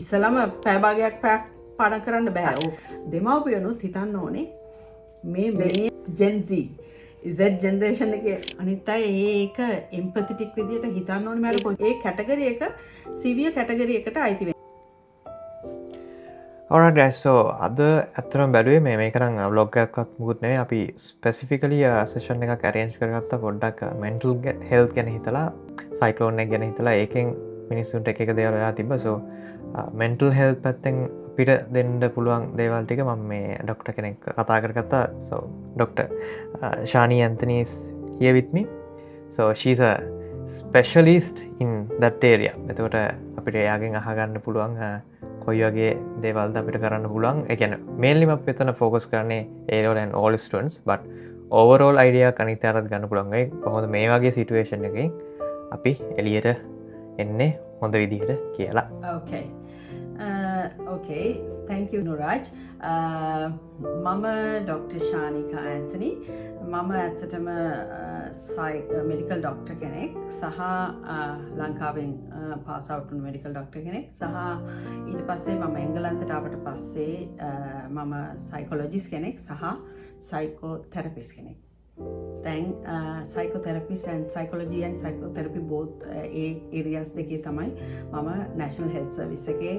ඉස්සලම පැය භාගයක් පාඩම් කරන්න බෑ. දෙමව්පියනුත් හිතන්න ඕනේ මේ Gen Z Z generation එකේ අනිත් අය ඒක එම්පැතටික් විදියට හිතන්න ඕනේ මම ඒ කැටගරි එක සිවියර් කැටගරි එකට අයිති වෙනවා. Alright guys, so අද ඇත්තටම බැලුවේ මේක නම් vlog එකක්වත් මුකුත් නෙවෙයි. අපි specifically session එකක් arrange කරගත්තා පොඩ්ඩක් mental health ගැන හිතලා, cyclone එක ගැන හිතලා ඒකෙන් මිනිස්සුන්ට එක දේවල් වෙලා තිබ්බා. so mental health පැත්තෙන් අපිට දෙන්න පුළුවන් දේවල් ටික මම මේ ડોක්ටර් කෙනෙක් කතා කරගත්තා. so Dr. Shani Anthony is here with me. so she's a specialist in that area. එතකොට අපිට එයාගෙන් අහගන්න පුළුවන් කොයි වගේ දේවල්ද අපිට කරන්න පුළුවන්. ඒ කියන්නේ mainly මම මෙතන focus කරන්නේ A level and all students, but overall idea අනිත් අයටත් ගන්න පුළුවන්. ඒ කොහොමද මේ වගේ situation එකකින් අපි එළියට එන්නේ හොඳ විදිහට කියලා. Okay, thank you Nuraj. මම Dr. Shanika Anthony. මම ඇත්තටම medical doctor කෙනෙක් සහ ලංකාවෙන් pass out වුණු medical doctor කෙනෙක් සහ ඊට පස්සේ මම එංගලන්තයට ආවට පස්සේ මම psychologist කෙනෙක් සහ psychotherapist කෙනෙක්. දැන් psychotherapist and psychology and psychotherapy both areas දෙකේ තමයි මම National Health Service එකේ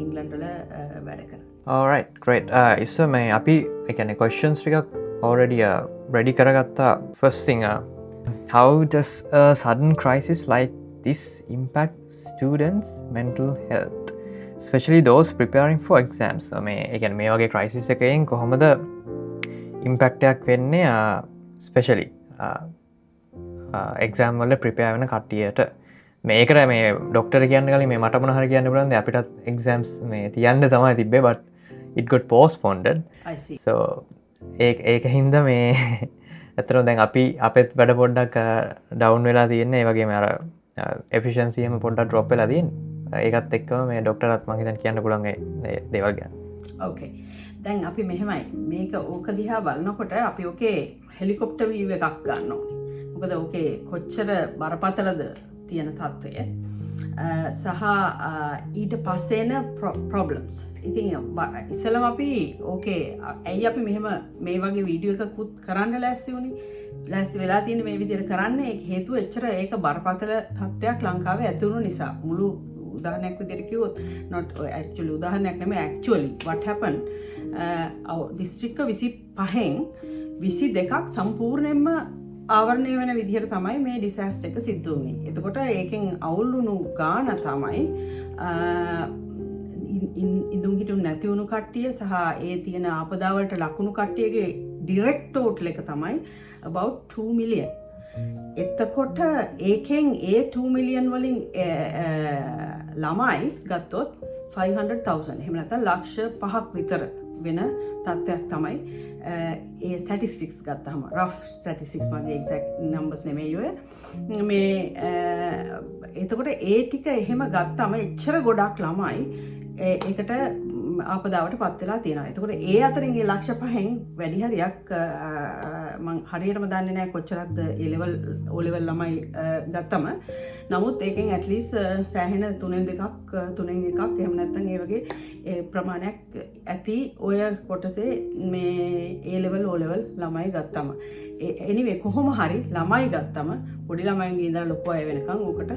ඉංග්ලන්ත වල වැඩ කරන්නේ. Alright, great. ඉස්සෙ මේ අපි ඒ කියන්නේ questions ටිකක් already ready කරගත්තා. First thing, how does a sudden crisis like this impact students mental health, especially those preparing for exams? මේ ඒ කියන්නේ මේ වගේ crisis එකකින් කොහොමද impact එකක් වෙන්නේ especially exam වල prepare වෙන කට්ටියට? මේකට මේ ડોක්ටර් කියන්න කලින් මේ මට මොන හරි කියන්න පුළුවන්ද? අපිටත් exams මේ තියන්න තමයි තිබ්බේ, but it got postponed. I see. so ඒක හින්දා මේ ඇත්තටම දැන් අපි අපෙත් වැඩ පොඩ්ඩක් ඩවුන් වෙලා තියෙන්නේ. ඒ වගේම අර efficiency එකම පොඩ්ඩක් drop වෙලා තියෙන්නේ. ඒකත් එක්කම මේ ડોක්ටර්වත් මම හිතන්නේ කියන්න පුළුවන් ඒ දේවල් ගැන. Okay. දැන් අපි මෙහෙමයි මේක ඕක දිහා බලනකොට අපි ඔකේ හෙලිකොප්ටර් view එකක් ගන්න ඕනේ. මොකද ඔකේ කොච්චර බරපතලද තියෙන තත්ත්වය සහ ඊට පස්සේ එන problems. ඉතින් ඉස්සෙල්ලාම අපි ඕකේ ඇයි අපි මෙහෙම මේ වගේ වීඩියෝ එකකුත් කරන්න ලෑස්ති වුණේ? ලෑස්ති වෙලා තියෙන්නේ මේ විදිහට කරන්න. ඒක හේතුව එච්චර ඒක බරපතල තත්ත්වයක් ලංකාවේ ඇති වුණු නිසා. මුළු උදාහරණයක් විදිහට කිව්වොත් not actually උදාහරණයක් නෙමෙයි actually what happened දිස්ත්‍රික්ක 25න් 22ක් සම්පූර්ණයෙන්ම ආවරණය වෙන විදිහට තමයි මේ ඩිසාස්ටර් එක සිද්ධ වුණේ. එතකොට ඒකෙන් අවුල් වුණු ගාන තමයි ඉදුම් හිටුම් නැති වුණු කට්ටිය සහ ඒ තියෙන ආපදා වලට ලකුණු කට්ටියගේ ඩිරෙක්ට් ටෝටල් එක තමයි about 2 million. එතකොට ඒකෙන් ඒ 2 million වලින් ළමයි ගත්තොත් 500,000 එහෙම නැත්නම් ලක්ෂ 5ක් විතර වෙන තත්ත්වයක් තමයි ඒ ස්ටැටිස්ටික්ස් ගත්තහම රෆ් ස්ටැටිස්ටික්ස් මගේ එක්සැක්ට් නම්බර්ස් නෙමෙයි ඔය මේ එතකොට ඒ ටික එහෙම ගත්තම එච්චර ගොඩක් ළමයි ඒකට ආපදාවට පත් වෙලා තියෙනවා. එතකොට ඒ අතරින් ඒ ලක්ෂ 5න් වැඩි හරියක් මම හරියටම දන්නේ නැහැ කොච්චරක්ද ඒ ලෙවල් O level ළමයි ගත්තම. නමුත් ඒකෙන් at least සෑහෙන 3න් 2ක් 3න් 1ක් එහෙම නැත්නම් ඒ වගේ ප්‍රමාණයක් ඇති ඔය කොටසේ මේ A level O level ළමයි ගත්තම. anyway කොහොම හරි ළමයි ගත්තම පොඩි ළමයින්ගේ ඉඳලා ලොකු අය වෙනකන් ඕකට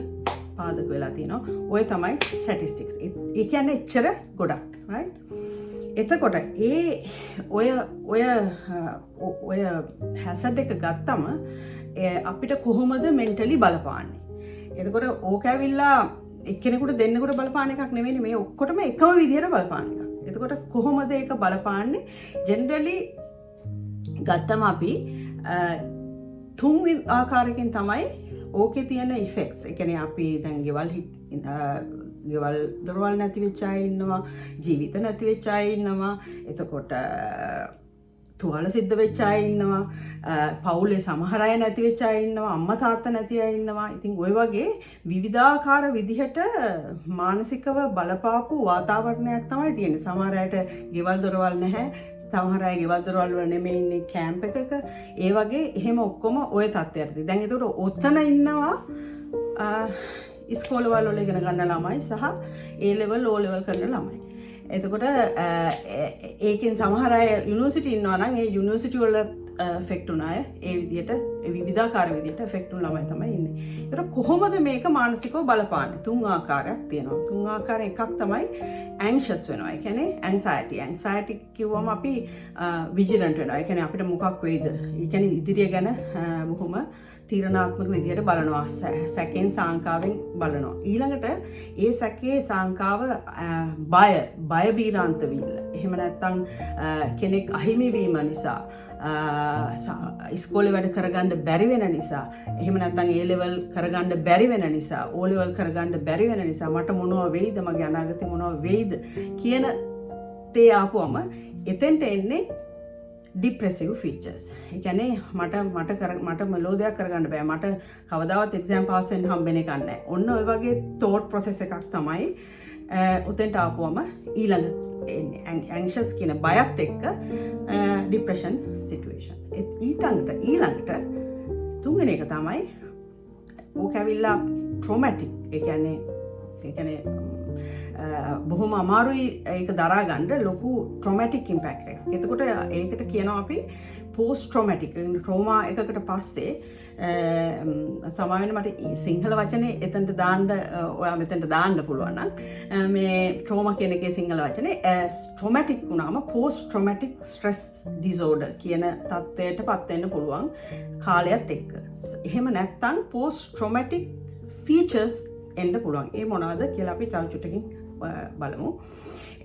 පාදක වෙලා තියෙනවා. ඔය තමයි ස්ටැටිස්ටික්ස්. ඒ කියන්නේ එච්චර ගොඩක් right. එතකොට ඔය හැසඩ් එක ගත්තම අපිට කොහොමද මෙන්ටලි බලපාන්නේ? එතකොට ඕක ඇවිල්ලා එක්කෙනෙකුට දෙන්නෙකුට බලපාන එකක් නෙවෙයි මේ ඔක්කොටම එකම විදිහට බලපාන එකක්. එතකොට කොහොමද ඒක බලපාන්නේ? ජෙනරලි ගත්තම අපි තුන් ආකාරයකින් තමයි ඕකේ තියෙන ඉෆෙක්ට්ස්. ඒ කියන්නේ අපි දැන් ගෙවල් දොරවල් නැති වෙච්ච අය ඉන්නවා, ජීවිත නැති වෙච්ච අය ඉන්නවා, එතකොට තුවාල සිද්ධ වෙච්ච අය ඉන්නවා, පවුලේ සමහර අය නැති වෙච්ච අය ඉන්නවා, අම්මා තාත්තා නැති අය ඉන්නවා. ඉතින් ওই වගේ විවිධාකාර විදිහට මානසිකව බලපාපු වාතාවරණයක් තමයි තියෙන්නේ. සමහර අයට ගෙවල් දොරවල් නැහැ, සමහර අය ගෙවල් දොරවල් වල නෙමෙයි ඉන්නේ කැම්ප් එකක. ඒ වගේ එහෙම ඔක්කොම ওই තත්ත්වයටදී. දැන් ඒකට ඔතන ඉන්නවා ඉස්කෝලවල වල ඉගෙන ගන්න ළමයි සහ A level O level කරන ළමයි. එතකොට ඒකෙන් සමහර අය යුනිවර්සිටි ඉන්නවා නම් ඒ යුනිවර්සිටි වල ෆෙක්ට් වුණ අය ඒ විදිහට විවිධාකාර විදිහට ෆෙක්ට් වුණ ළමයි තමයි ඉන්නේ. ඒතර කොහොමද මේක මානසිකව බලපාන්නේ? තුන් ආකාරයක් තියෙනවා. තුන් ආකාරයෙන් එකක් තමයි anxious වෙනවා. ඒ කියන්නේ anxiety. anxiety කිව්වම අපි vigilant වෙනවා. ඒ කියන්නේ අපිට මොකක් වෙයිද? ඒ කියන්නේ ඉදිරිය ගැන බොහොම තීරණාත්මක විදිහට බලනවා. සැකෙන් සාංකාවෙන් බලනවා. ඊළඟට ඒ සැකේ සාංකාව බය බීරාන්ත වීම. එහෙම නැත්නම් කෙනෙක් අහිමි වීම නිසා ඉස්කෝලේ වැඩ කරගන්න බැරි වෙන නිසා, එහෙම නැත්නම් A level කරගන්න බැරි වෙන නිසා, O level කරගන්න බැරි වෙන නිසා මට මොනව වෙයිද, මගේ අනාගතේ මොනව වෙයිද කියන තේ ආපුවම එතෙන්ට එන්නේ depressive features. ඒ කියන්නේ මට මෙලෝඩියක් කරගන්න බෑ, මට කවදාවත් එක්සෑම් පාස් වෙන්න හම්බෙන්නේ නැහැ. ඔන්න ඔය වගේ thought process එකක් තමයි උතෙන්ට ආපුවම ඊළඟ anxious කියන බයත් එක්ක depression situation. ඊළඟට තුන්වෙනි එක තමයි ඕක ඇවිල්ලා traumatic. ඒ කියන්නේ බොහොම අමාරුයි ඒක දරා ගන්න ලොකු traumatic impact එකක්. එතකොට ඒකට කියනවා අපි post traumatic trauma එකකට පස්සේ සමාවෙන්න මට සිංහල වචනේ එතනට දාන්න ඔයා මෙතනට දාන්න පුළුවන් නම් මේ trauma කියන එකේ සිංහල වචනේ traumatic වුණාම post traumatic stress disorder කියන තත්ත්වයටපත් වෙන්න පුළුවන් කාලයත් එක්ක. එහෙම නැත්නම් post traumatic features එන්න පුළුවන්. ඒ මොනවද කියලා අපි තව චුට්ටකින් බලමු.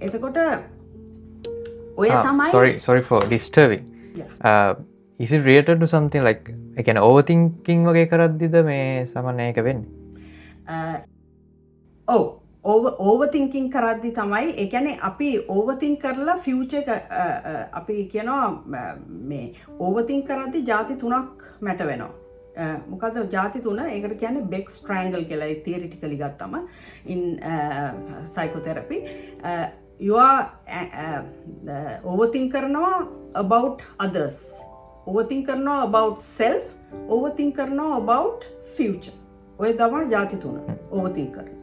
එතකොට ඔය තමයි sorry for disturbing. Is it related to something like again overthinking වගේ කරද්දිද මේ සමහර එක වෙන්නේ? overthinking කරද්දි තමයි ඒ කියන්නේ අපි overthink කරලා future එක අපි කියනවා මේ overthink කරද්දි ಜಾති තුනක් මැට වෙනවා. මොකද ಜಾති තුන ඒකට කියන්නේ Beck's triangle කියලා theoretically ගත්තම in psychotherapy you are overthink කරනවා about others, overthink කරනවා about self, overthink කරනවා about future. ඔය තමයි ಜಾති තුන overthink කරන.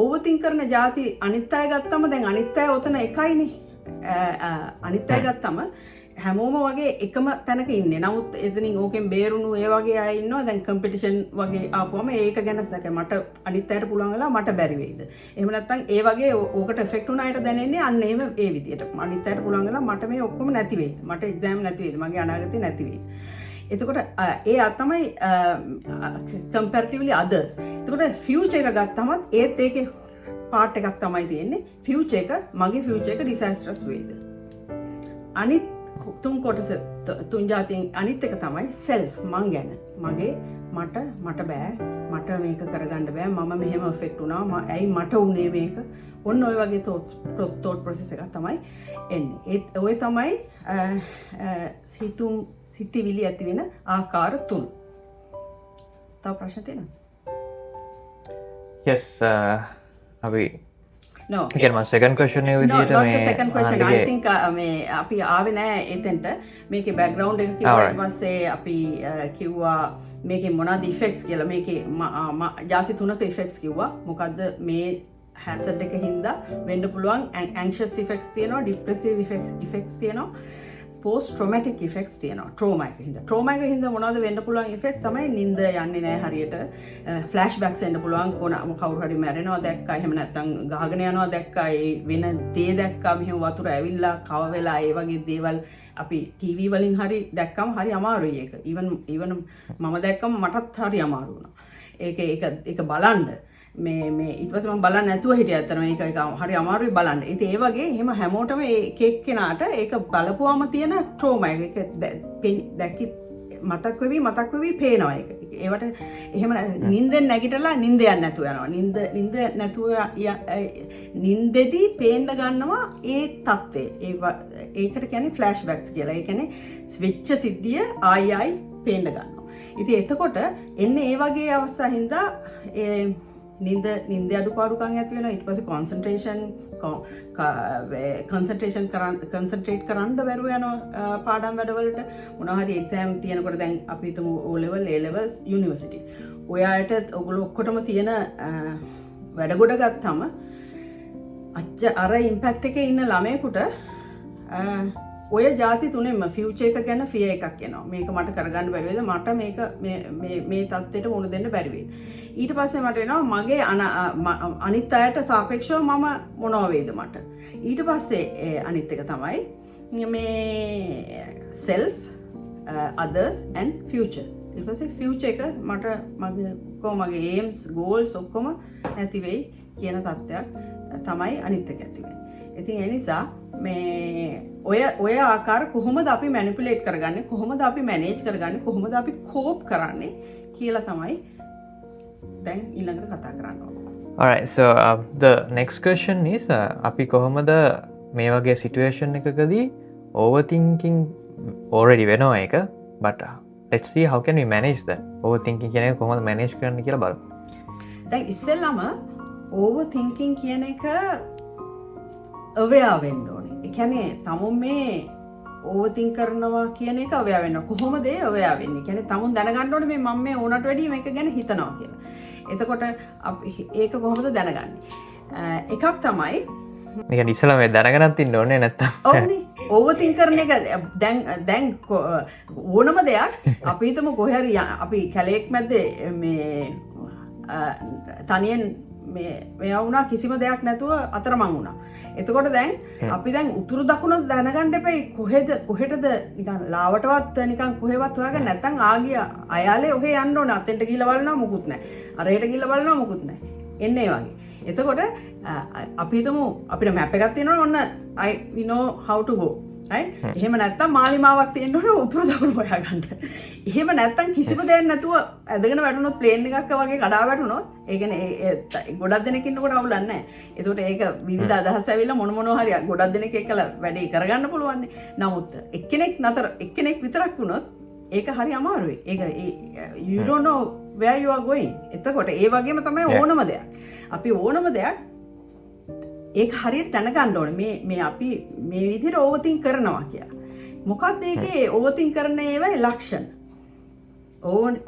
overthink කරන ಜಾති අනිත් අය ගත්තම දැන් අනිත් අය ඔතන එකයිනේ. අනිත් අය ගත්තම හැමෝම වගේ එකම තැනක ඉන්නේ. නමුත් එතනින් ඕකෙන් බේරුණු ඒ වගේ අය ඉන්නවා. දැන් කම්පිටිෂන් වගේ ආපුවම ඒක ගැන සැක මට අනිත් අයට පුළුවන් වෙලා මට බැරි වෙයිද. එහෙම නැත්නම් ඒ වගේ ඕකට එෆෙක්ට් වුණ අයට දැනෙන්නේ අන්න එහෙම ඒ විදියට. අනිත් අයට පුළුවන් වෙලා මට මේ ඔක්කොම නැති වෙයිද. මට එක්සෑම් නැති වෙයිද. මගේ අනාගතේ නැති වෙයිද. එතකොට ඒ තමයි comparatively others. එතකොට future එක ගත්තම ඒත් ඒකේ part එකක් තමයි තියෙන්නේ. future එක මගේ future එක disastrous වෙයිද. අනිත් තුන් කොටස තුන් જાතියෙන් අනිත් එක තමයි self මං ගැන. මට බෑ, මට මේක කරගන්න බෑ, මම මෙහෙම affect වුණා, ඇයි මට උනේ මේක. ඔන්න ඔය වගේ thought process එකක් තමයි එන්නේ. ඔය තමයි සිතිවිලි ඇති වෙන ආකාර තුන. තව ප්‍රශ්න තියෙනවද? Yes, අපි No. Again, my second question is not the second question. I think මේ අපි ආවේ නෑ එතෙන්ට. මේකේ background එක කිව්වා ඊට පස්සේ අපි කිව්වා මේකේ මොනවද effects කියලා. මේකේ ಜಾති තුනක effects කිව්වා. මොකද්ද මේ hazard එක හින්දා වෙන්න පුළුවන් anxious effects තියෙනවා, depressive effects තියෙනවා, post traumatic effects තියෙනවා. trauma එක හින්දා මොනවද වෙන්න පුළුවන් effects තමයි නිින්ද යන්නේ නැහැ හරියට, flashbacks එන්න පුළුවන්, කවුරු හරි මැරෙනවා දැක්කා, එහෙම නැත්නම් ගහගෙන යනවා දැක්කා, ඒ වෙන දේ දැක්කා, මෙහෙම වතුර ඇවිල්ලා කව වෙලා ඒ වගේ දේවල් අපි TV වලින් හරි දැක්කම හරි අමාරුයි ඒක. even මම දැක්කම මටත් හරි අමාරු වුණා. ඒක බලන්න මේ ඊට පස්සේ මම බලන්න නැතුව හිටියා. අතන මේක හරි අමාරුයි බලන්න. ඉතින් ඒ වගේ එහෙම හැමෝටම ඒක එක්කෙනාට ඒක බලපුවාම තියෙන trauma එක දැක්කි මතක් වෙවි පේනවා ඒක. ඒවට එහෙම නිින්දෙන් නැගිටලා නිින්ද යන්නේ නැතුව යනවා. නිින්ද නැතුව නිින්දෙදී පේන්න ගන්නවා ඒ තත්ත්වය. ඒකට කියන්නේ flashbacks කියලා. ඒ කියන්නේ වෙච්ච සිද්ධිය ආයි පේන්න ගන්නවා. ඉතින් එතකොට එන්නේ ඒ වගේ අවස්ථා හින්දා නින්ද අඩුපාඩුකම් ඇති වෙනවා. ඊට පස්සේ concentrate කරන්න බැරුව යනවා පාඩම් වැඩවලට. මොනවා හරි exam තියෙනකොට දැන් අපි හිතමු O level, A levels, university. ඔයාට ඔගොල්ලෝ ඔක්කොටම තියෙන වැඩගොඩ ගත්තම අර ඉම්පැක්ට් එකේ ඉන්න ළමයෙකුට ඔය ಜಾති තුනෙන්ම ෆියුචර් එක ගැන ෆියර් එකක් එනවා. මේක මට කරගන්න බැරි වේද? මට මේක මේ தත්ත්වයට මුහුණ දෙන්න බැරි වේද? ඊට පස්සේ මට එනවා මගේ අනිත් අයට සාපේක්ෂව මම මොනව වේද මට? ඊට පස්සේ අනිත් එක තමයි මේ self, others and future. ඊට පස්සේ future එක මගේ aims, goals ඔක්කොම නැති වෙයි කියන තත්ත්වයක් තමයි අනිත් එක ඇති වෙන්නේ. ඉතින් ඒ නිසා මේ ඔය ආකාර කොහොමද අපි මැනිපුලේට් කරගන්නේ, කොහොමද අපි මැනේජ් කරගන්නේ, කොහොමද අපි කෝප් කරන්නේ කියලා තමයි දැන් ඊළඟට කතා කරන්න ඕනේ. Alright, so the next question is අපි කොහොමද මේ වගේ situation එකකදී overthinking already වෙනවා එක, but let's see how can we manage that. overthinking කියන එක කොහොමද manage කරන්න කියලා බලමු. දැන් ඉස්සෙල්ලාම overthinking කියන එක අවයා වෙන්න ඕනේ. ඒ කියන්නේ තමුන් මේ ඕවර්තින්ක් කරනවා කියන එක අවයා වෙන්න. කොහොමද ඒ අවයා වෙන්නේ? කියන්නේ තමුන් දැනගන්න ඕනේ මේ මම මේ ඕනට වැඩිය මේක ගැන හිතනවා කියලා. එතකොට ඒක කොහොමද දැනගන්නේ? එකක් තමයි ඒ කියන්නේ ඉස්සලා මේ දැනගන්නත් ඉන්න ඕනේ නැත්තම්. ඔව්නේ. ඕවර්තින්ක් කරන එක දැන් ඕනම දෙයක් අපි හිතමු කොහේ හරි අපි කැලේක් මැද්දේ මේ තනියෙන් මෙයා වුණා කිසිම දෙයක් නැතුව අතරමං වුණා. එතකොට දැන් අපි දැන් උතුරු දකුණ දැනගන්න එපයි කොහෙටද නිකන් ලාවටවත් නිකන් කොහෙවත් හොයාගන්න නැත්නම් ආගිය අයාලේ ඔහේ යන්න ඕන. අතෙන්ට ගිහිල්ලා බලනවා මොකුත් නැහැ. අරහෙට ගිහිල්ලා බලනවා මොකුත් නැහැ. එන්නේ ඒ වගේ. එතකොට අපි හිතමු අපිට මැප් එකක් තියෙනවනේ ඔන්න we know how to go. right? එහෙම නැත්නම් මාලිමාවක් තියෙන්න ඕන උතුරු දකුණ හොයාගන්න. එහෙම නැත්නම් කිසිම දෙයක් නැතුව ඇදගෙන වැටුනොත් ප්ලේන් එකක් වගේ කඩා වැටුනොත් ඒ කියන්නේ ගොඩක් දෙනෙක් ඉන්නකොට අවුලක් නැහැ. ඒකට ඒක විවිධ අදහස් ඇවිල්ලා මොන හරි ගොඩක් දෙනෙක් එක්කලා වැඩේ කරගන්න පුළුවන්. නමුත් එක්කෙනෙක් විතරක් වුණොත් ඒක හරි අමාරුයි. ඒක you don't know where you are going. එතකොට ඒ වගේම තමයි ඕනම දෙයක්. අපි ඕනම දෙයක් ඒක හරියට දැනගන්න ඕනේ මේ අපි මේ විදිහට ඕවර්තින්ක් කරනවා කියලා. මොකක්ද ඒකේ ඕවර්තින්ක් කරන ඒවායේ ලක්ෂණ?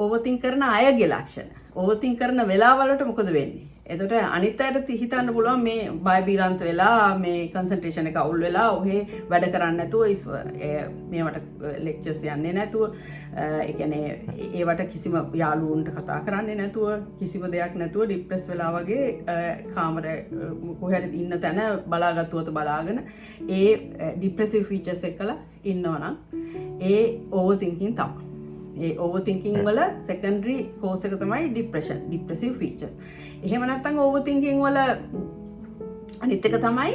ඕවර්තින්ක් කරන අයගේ ලක්ෂණ. ඕවර්තින්ක් කරන වෙලාවලට මොකද වෙන්නේ? එතකොට අනිත් අයට හිතන්න පුළුවන් මේ බය බීරන්ත වෙලා මේ කන්සන්ට්‍රේෂන් එක අවුල් වෙලා ඔහේ වැඩ කරන්නේ නැතුව මේවට ලෙක්චර්ස් යන්නේ නැතුව ඒ කියන්නේ ඒවට කිසිම යාළුවන්ට කතා කරන්නේ නැතුව කිසිම දෙයක් නැතුව ડિප්‍රෙස් වෙලා වගේ කාමරේ කොහේ හරි ඉන්න තැන බලාගත්තුවත බලාගෙන ඒ ડિප්‍රෙසිව් ෆීචර්ස් එක්කලා ඉන්නවනම් ඒ ඕවර්තින්කින් තමයි. ඒ ඕවර්තින්කින් වල සෙකන්ඩරි කෝස් එක තමයි ડિප්‍රෙෂන්, ડિප්‍රෙසිව් ෆීචර්ස්. එහෙම නැත්නම් ඕවර්තින්කින් වල අනිත් එක තමයි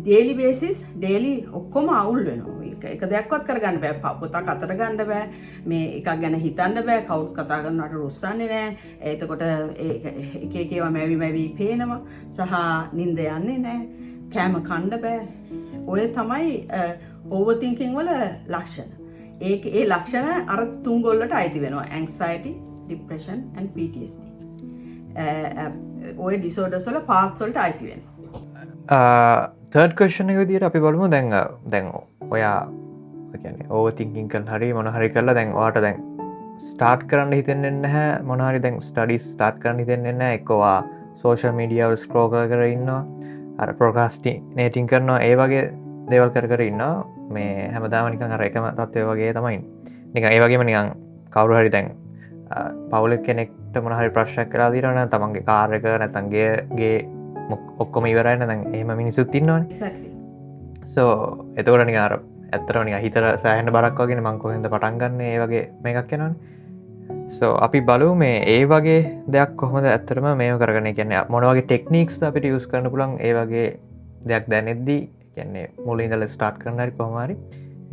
ඩේලි බේසිස් ඩේලි ඔක්කොම අවුල් වෙනවා. එක දෙයක්වත් කරගන්න බෑ. පොතක් අතට ගන්න බෑ. මේ එකක් ගැන හිතන්න බෑ. කවුරුත් කතා කරනවට රුස්සන්නේ නෑ. එතකොට එක ඒවා මැවි පේනවා. සහ නිින්ද යන්නේ නෑ. කෑම කන්න බෑ. ඔය තමයි ඕවර්තින්කින් වල ලක්ෂණ. ඒ ලක්ෂණ අර තුන් ගොල්ලට අයිති වෙනවා. anxiety, depression and PTSD. ඔය disorders වල parts වලට අයිති වෙනවා. third question එක විදිහට අපි බලමු දැන් ඔයා කියන්නේ overthinking කරලා හරි මොන හරි කරලා දැන් ඔයාට දැන් start කරන්න හිතෙන්නේ නැහැ මොන හරි දැන් studies start කරන්න හිතෙන්නේ නැහැ එක්කවා social media වල scroll කර ඉන්නවා අර procrastinating කරනවා ඒ වගේ දේවල් කර ඉන්නවා මේ හැමදාම නිකන් අර එකම තත්ත්වය වගේ තමයි නිකන් ඒ වගේම නිකන් කවුරු හරි දැන් පවුල කෙනෙක්ට මොන හරි ප්‍රශ්නයක් කරලා දිනවා නම් තමන්ගේ කාර් එක නැත්නම් ගේ ඔක්කොම ඉවරයි නම් එහෙම මිනිස්සුත් ඉන්නවනේ exactly so එතකොට නිකන් අර ඇත්තටම නිකන් හිතට සෑහෙන බරක් වගේනේ මං කොහෙන්ද පටන් ගන්න ඒ වගේ මේකක් එනවනේ so අපි බලමු මේ ඒ වගේ දෙයක් කොහොමද ඇත්තටම මේව කරගන්නේ කියන්නේ මොන වගේ ටෙක්නික්ස් අපිට යූස් කරන්න පුළුවන් ඒ වගේ දෙයක් දැනෙද්දී කියන්නේ මුලින් ඉඳලා ස්ටාර්ට් කරන්න හරි කොහොම හරි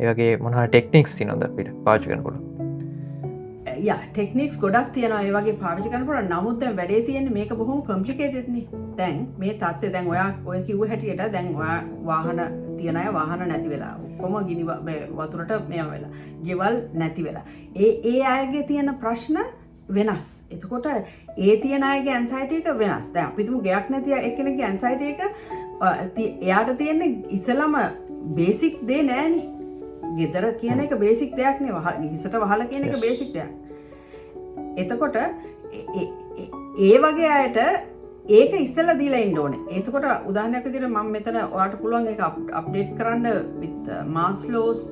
ඒ වගේ මොන හරි ටෙක්නික්ස් තියෙනවද අපිට පාවිච්චි කරන්න පුළුවන් ටෙක්නික්ස් ගොඩක් තියෙනවා ඒ වගේ පාවිච්චි කරන්න පුළුවන්. නමුත් දැන් වැඩේ තියෙන්නේ මේක බොහොම කොම්ප්ලිකේටඩ් නේ. දැන් මේ තත්ත්වය දැන් ඔය කිව්ව හැටියට දැන් ඔයා වාහන තියන අය වාහන නැති වෙලා ඔක්කොම ගිනි වතුරට මෙයා වෙලා. ගෙවල් නැති වෙලා. ඒ අයගේ තියෙන ප්‍රශ්න වෙනස්. එතකොට ඒ තියෙන අයගේ ඇන්සයිටි එක වෙනස්. දැන් අපි තුමු ගයක් නැති එක්කෙනෙක්ගේ ඇන්සයිටි එක එයාට තියෙන්නේ ඉස්සලම බේසික් දේ නෑනේ. ගෙදර කියන එක බේසික් දෙයක් නේ. ඉස්සට වහල කියන එක බේසික් දෙයක්. එතකොට ඒ වගේ අයට ඒක ඉස්සෙල්ලා දීලා ඉන්න ඕනේ. එතකොට උදාහරණයක් විදිහට මම මෙතන ඔයාලට පුළුවන් ඒක අප්ඩේට් කරන්න with Maslow's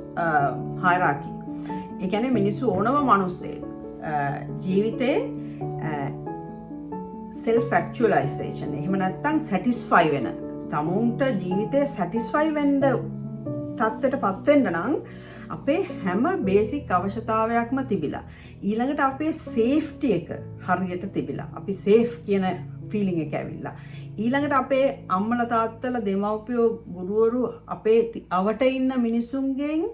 hierarchy. ඒ කියන්නේ මිනිස්සු ඕනම මිනිස්සෙක් ජීවිතේ self actualization එහෙම නැත්නම් satisfy වෙන තමුන්ට ජීවිතේ satisfy වෙන්න තත්ත්වයටපත් වෙන්න නම් අපේ හැම බේසික් අවශ්‍යතාවයක්ම තිබිලා ඊළඟට අපේ සේෆ්ටි එක හරියට තිබිලා අපි සේෆ් කියන ෆීලිං එක ඇවිල්ලා ඊළඟට අපේ අම්මලා තාත්තලා දෙමව්පියෝ ගුරුවරු අපේ අවට ඉන්න මිනිසුන්ගෙන්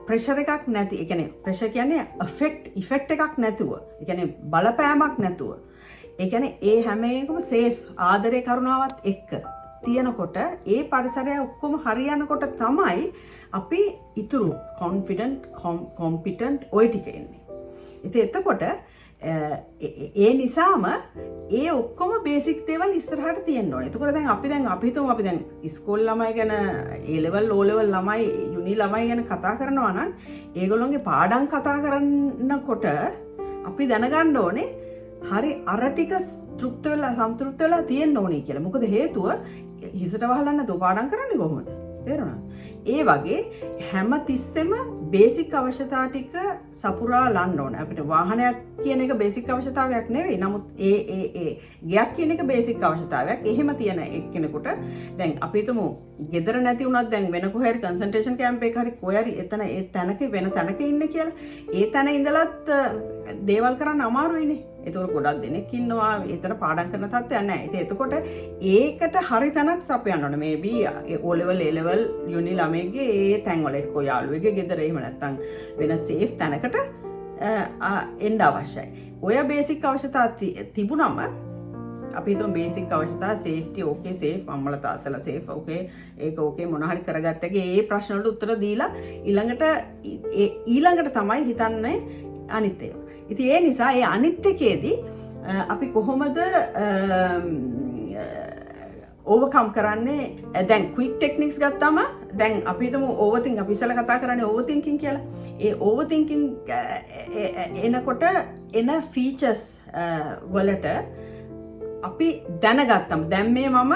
ප්‍රෙෂර් එකක් නැති ඒ කියන්නේ ප්‍රෙෂර් කියන්නේ ඉෆෙක්ට් එකක් නැතුව ඒ කියන්නේ බලපෑමක් නැතුව ඒ කියන්නේ ඒ හැම එකම සේෆ් ආදරේ කරුණාවත් එක්ක තියෙනකොට ඒ පරිසරය ඔක්කොම හරියනකොට තමයි අපි ඉතුරු කොන්ෆිඩන්ට් කොම්පිටන්ට් ඔය ටික එන්නේ. ඉතින් එතකොට ඒ නිසාම ඒ ඔක්කොම බේසික් දේවල් ඉස්සරහට තියෙන්න ඕනේ. එතකොට දැන් අපි හිතමු අපි දැන් ඉස්කෝල ළමයි ගැන A level O level ළමයි යුනි ළමයි ගැන කතා කරනවා නම් ඒගොල්ලෝගේ පාඩම් කතා කරනකොට අපි දැනගන්න ඕනේ හරි අර ටික තෘප්ත වෙලා සම්තෘප්ත වෙලා තියෙන්න ඕනේ කියලා. මොකද හේතුව හිසට වහලා නැතුව පාඩම් කරන්නේ කොහොමද? තේරුණාද? ඒ වගේ හැම තිස්සෙම බේසික් අවශ්‍යතා ටික සපුරා ලන්න ඕනේ. අපිට වාහනයක් කියන එක බේසික් අවශ්‍යතාවයක් නෙවෙයි. නමුත් ඒ ගයක් කියන එක බේසික් අවශ්‍යතාවයක්. එහෙම තියෙන එක්කෙනෙකුට දැන් අපි හිතමු ගෙදර නැති වුණත් දැන් වෙන කොහේ හරි කන්සන්ට්‍රේෂන් කැම්ප් එක හරි කොහේ හරි එතන ඒ තැනක වෙන තැනක ඉන්න කියලා. ඒ තැන ඉඳලත් දේවල් කරන්න අමාරුයිනේ. ඒතකොට ගොඩක් දෙනෙක් ඉන්නවා එතන පාඩම් කරන තත්ත්වයක් නැහැ. ඉතින් එතකොට ඒකට හරි තැනක් සපයන්න ඕනේ. Maybe O level A level uni ළමයිගේ ඒ තැන්වල එක්ක යාළුවෙගේ ගෙදර එහෙම නැත්නම් වෙන සේෆ් තැනකට එන්න අවශ්‍යයි. ඔය බේසික් අවශ්‍යතා තිබුණම අපි හිතමු බේසික් අවශ්‍යතා සේෆ්ටි ඕකේ සේෆ් අම්මලා තාත්තලා සේෆ් ඕකේ ඒක ඕකේ මොන හරි කරගත්තගේ ඒ ප්‍රශ්න වලට උත්තර දීලා ඊළඟට තමයි හිතන්නේ අනිත් ඒවා. ඉතින් ඒ නිසා ඒ අනිත් එකේදී අපි කොහොමද ඕවර්කම් කරන්නේ දැන් ක්වික් ටෙක්නික්ස් ගත්තාම දැන් අපි හිතමු ඕවර්තින්ක් අපි ඉස්සෙල්ලා කතා කරන්නේ ඕවර්තින්කින් කියලා. ඒ ඕවර්තින්කින් එනකොට එන ෆීචර්ස් වලට අපි දැනගත්තම දැන් මම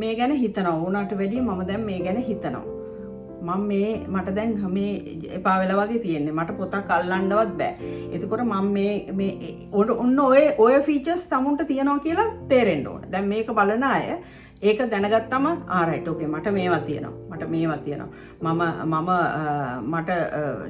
මේ ගැන හිතනවා උනාට වැඩිය මම දැන් මේ ගැන හිතනවා. මට දැන් මේ එපා වෙලා වගේ තියෙන්නේ. මට පොතක් අල්ලන්නවත් බෑ. එතකොට මම මේ ඔන්න ඔය ෆීචර්ස් තමුන්ට තියනවා කියලා තේරෙන්න ඕන. දැන් මේක බලන අය ඒක දැනගත්තම ආරයිට් ඕකේ මට මේවා තියෙනවා. මට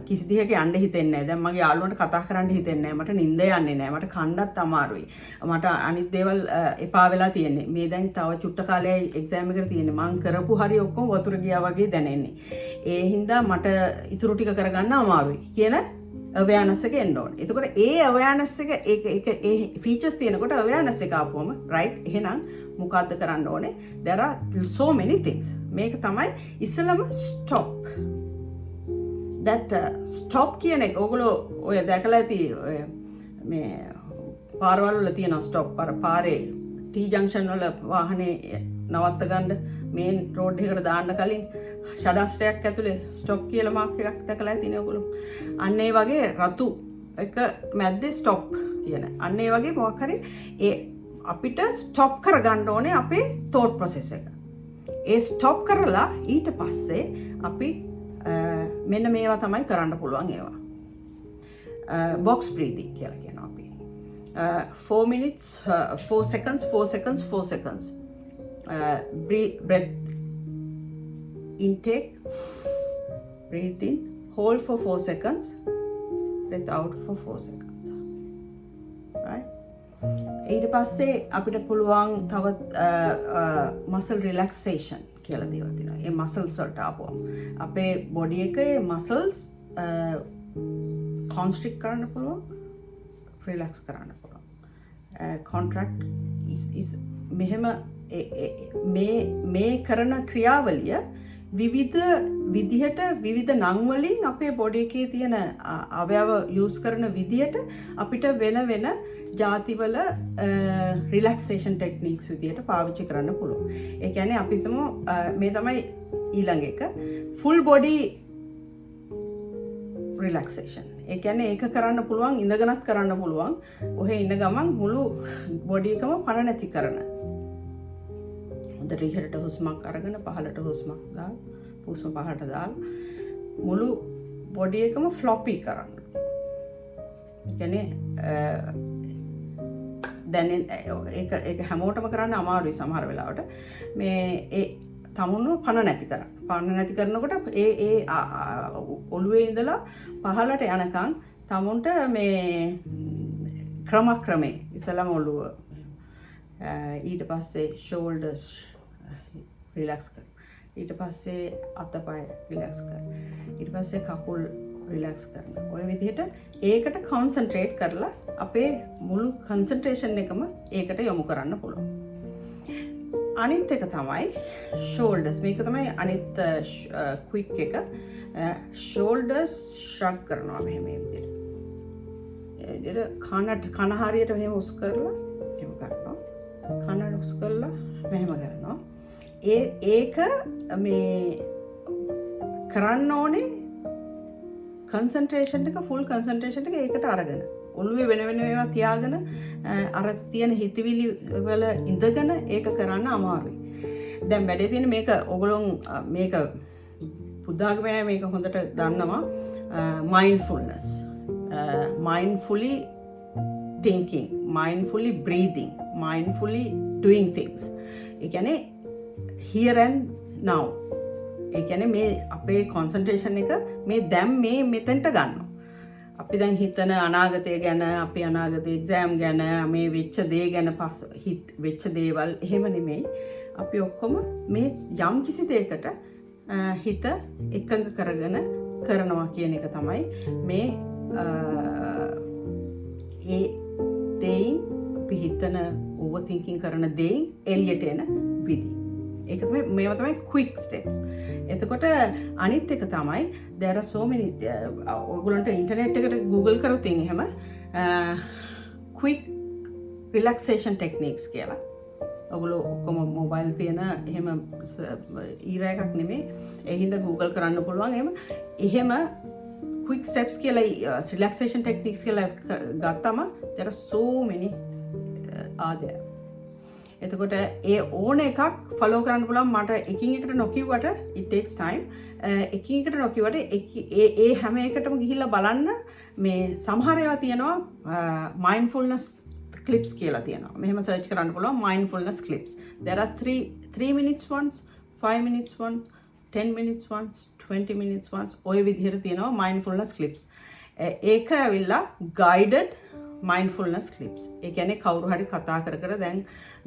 කිසි දිහක යන්න හිතෙන්නේ නැහැ. දැන් මගේ යාළුවන්ට කතා කරන්න හිතෙන්නේ නැහැ. මට නිින්ද යන්නේ නැහැ. මට කන්නත් අමාරුයි. මට අනිත් දේවල් එපා වෙලා තියෙන්නේ. මේ දැන් තව චුට්ට කාලයයි එක්සෑම් එකට තියෙන්නේ. මං කරපු හරි ඔක්කොම වතුර ගියා වගේ දැනෙන්නේ. ඒ හින්දා මට ඉතුරු ටික කරගන්න අමාරුයි කියන awareness එක එන්න ඕනේ. එතකොට ඒ awareness එක ඒ features තියෙනකොට awareness එක ආපුවම right එහෙනම් මොකද්ද කරන්න ඕනේ? There are so many things. මේක තමයි ඉස්සෙල්ලම stop. That stop කියන එක ඕගොල්ලෝ ඔය දැකලා ඇති මේ පාරවල් වල තියෙන stop පාරේ T junction වල වාහනේ නවත්ත ගන්න මේන් රෝඩ් එකකට දාන්න කලින් ෂඩස්ටයක් ඇතුලේ ස්ටොප් කියලා මාක් එකක් දැකලා ඇතිනේ ඔයගොල්ලෝ. අන්න ඒ වගේ රතු එක මැද්දේ ස්ටොප් කියන. අන්න ඒ වගේ මොකක් හරි ඒ අපිට ස්ටොප් කරගන්න ඕනේ අපේ thought process එක. ඒ ස්ටොප් කරලා ඊට පස්සේ අපි මෙන්න මේවා තමයි කරන්න පුළුවන් ඒවා. box breathing කියලා කියනවා අපි. 4 minutes 4 seconds 4 seconds 4 seconds. Breath intake, breathe in, hold for 4 seconds, breathe out for 4 seconds. Right? ඊට පස්සේ අපිට පුළුවන් තව muscle relaxation කියලා දේවල් තියෙනවා. ඒ muscles වලට ආපුවම අපේ body එකේ muscles constrict කරන්න පුළුවන්, relax කරන්න පුළුවන්. Contract is මෙහෙම මේ කරන ක්‍රියාවලිය විවිධ විදිහට විවිධ නම් වලින් අපේ බොඩි එකේ තියෙන අවයව යූස් කරන විදිහට අපිට වෙන ಜಾතිවල රිලැක්සේෂන් ටෙක්නික්ස් විදිහට පාවිච්චි කරන්න පුළුවන්. ඒ කියන්නේ අපි හිතමු මේ තමයි ඊළඟ එක ෆුල් බොඩි රිලැක්සේෂන්. ඒ කියන්නේ ඒක කරන්න පුළුවන් ඉඳගෙනත් කරන්න පුළුවන්. ඔහෙ ඉන්න ගමන් මුළු බොඩි එකම පණ නැති කරන. හොඳට ඉහළට හුස්මක් අරගෙන පහළට හුස්මක් දාලා හුස්ම පහළට දාලා මුළු බොඩි එකම ෆ්ලොපි කරන්න. ඒ කියන්නේ දැන් ඒක හැමෝටම කරන්න අමාරුයි සමහර වෙලාවට. මේ ඒ තමුණු පණ නැති කරන්න. පණ නැති කරනකොට ඒ ඔළුවේ ඉඳලා පහළට යනකම් තමුන්ට මේ ක්‍රමක්‍රමේ ඉස්සලම ඔළුව ඊට පස්සේ ෂෝල්ඩර්ස් රිලැක්ස් කර. ඊට පස්සේ අතපය රිලැක්ස් කර. ඊට පස්සේ කකුල් රිලැක්ස් කරන. ඔය විදිහට ඒකට කොන්සන්ට්‍රේට් කරලා අපේ මුළු කන්සන්ට්‍රේෂන් එකම ඒකට යොමු කරන්න පුළුවන්. අනිත් එක තමයි ෂෝල්ඩර්ස්. මේක තමයි අනිත් ක්වික් එක. ෂෝල්ඩර්ස් ශ්‍රග් කරනවා මෙහෙම මේ විදිහට. ඒ විදිහට කන හරියට මෙහෙම උස් කරලා එහෙම කරනවා. කන උස් කරලා මෙහෙම කරනවා. ඒක මේ කරන්න ඕනේ කන්සන්ට්‍රේෂන් එක ෆුල් කන්සන්ට්‍රේෂන් එක ඒකට අරගෙන ඔළුවේ වෙන වෙන ඒවා තියාගෙන අර තියෙන හිතවිලි වල ඉඳගෙන ඒක කරන්න අමාරුයි. දැන් වැඩේ තියෙන මේක ඔයගොල්ලෝ මේක පුදාගමයි මේක හොඳට දන්නවා mindfulness. Mindfully thinking, mindfully breathing, mindfully doing things. ඒ කියන්නේ here and now. ඒ කියන්නේ මේ අපේ කොන්සන්ට්‍රේෂන් එක මේ දැන් මේ මෙතෙන්ට ගන්නවා. අපි දැන් හිතන අනාගතය ගැන, අපි අනාගතේ එක්සෑම් ගැන, මේ වෙච්ච දේ ගැන වෙච්ච දේවල් එහෙම නෙමෙයි. අපි ඔක්කොම මේ යම් කිසි දෙයකට හිත එකඟ කරගෙන කරනවා කියන එක තමයි මේ ඒ දෙයින් අපි හිතන ඕවර් තින්කින් කරන දෙයින් එළියට එන විදි. ඒක තමයි මේවා තමයි quick steps. එතකොට අනිත් එක තමයි there are so many ඔයගොල්ලන්ට ඉන්ටර්නෙට් එකට Google කරොත් එහෙම quick relaxation techniques කියලා. ඔයගොල්ලෝ ඔක්කොම මොබයිල් තියෙන එහෙම ඊරා එකක් නෙමෙයි. ඒ හින්දා Google කරන්න පුළුවන්. එහෙම quick steps කියලා relaxation techniques කියලා ගත්තම there are so many are there. එතකොට ඒ ඕන එකක් ෆලෝ කරන්න පුළුවන්. මට එකින් එකට නොකියුවට it takes time. එකින් එකට නොකියුවට ඒ හැම එකටම ගිහිල්ලා බලන්න මේ සමහර ඒවා තියෙනවා mindfulness clips කියලා තියෙනවා. මෙහෙම සර්ච් කරන්න පුළුවන් mindfulness clips. There are 3 minutes ones, 5 minutes ones, 10 minutes ones, 20 minutes ones. ඔය විදිහට තියෙනවා mindfulness clips. ඒක ඇවිල්ලා guided mindfulness clips. ඒ කියන්නේ කවුරු හරි කතා කර දැන්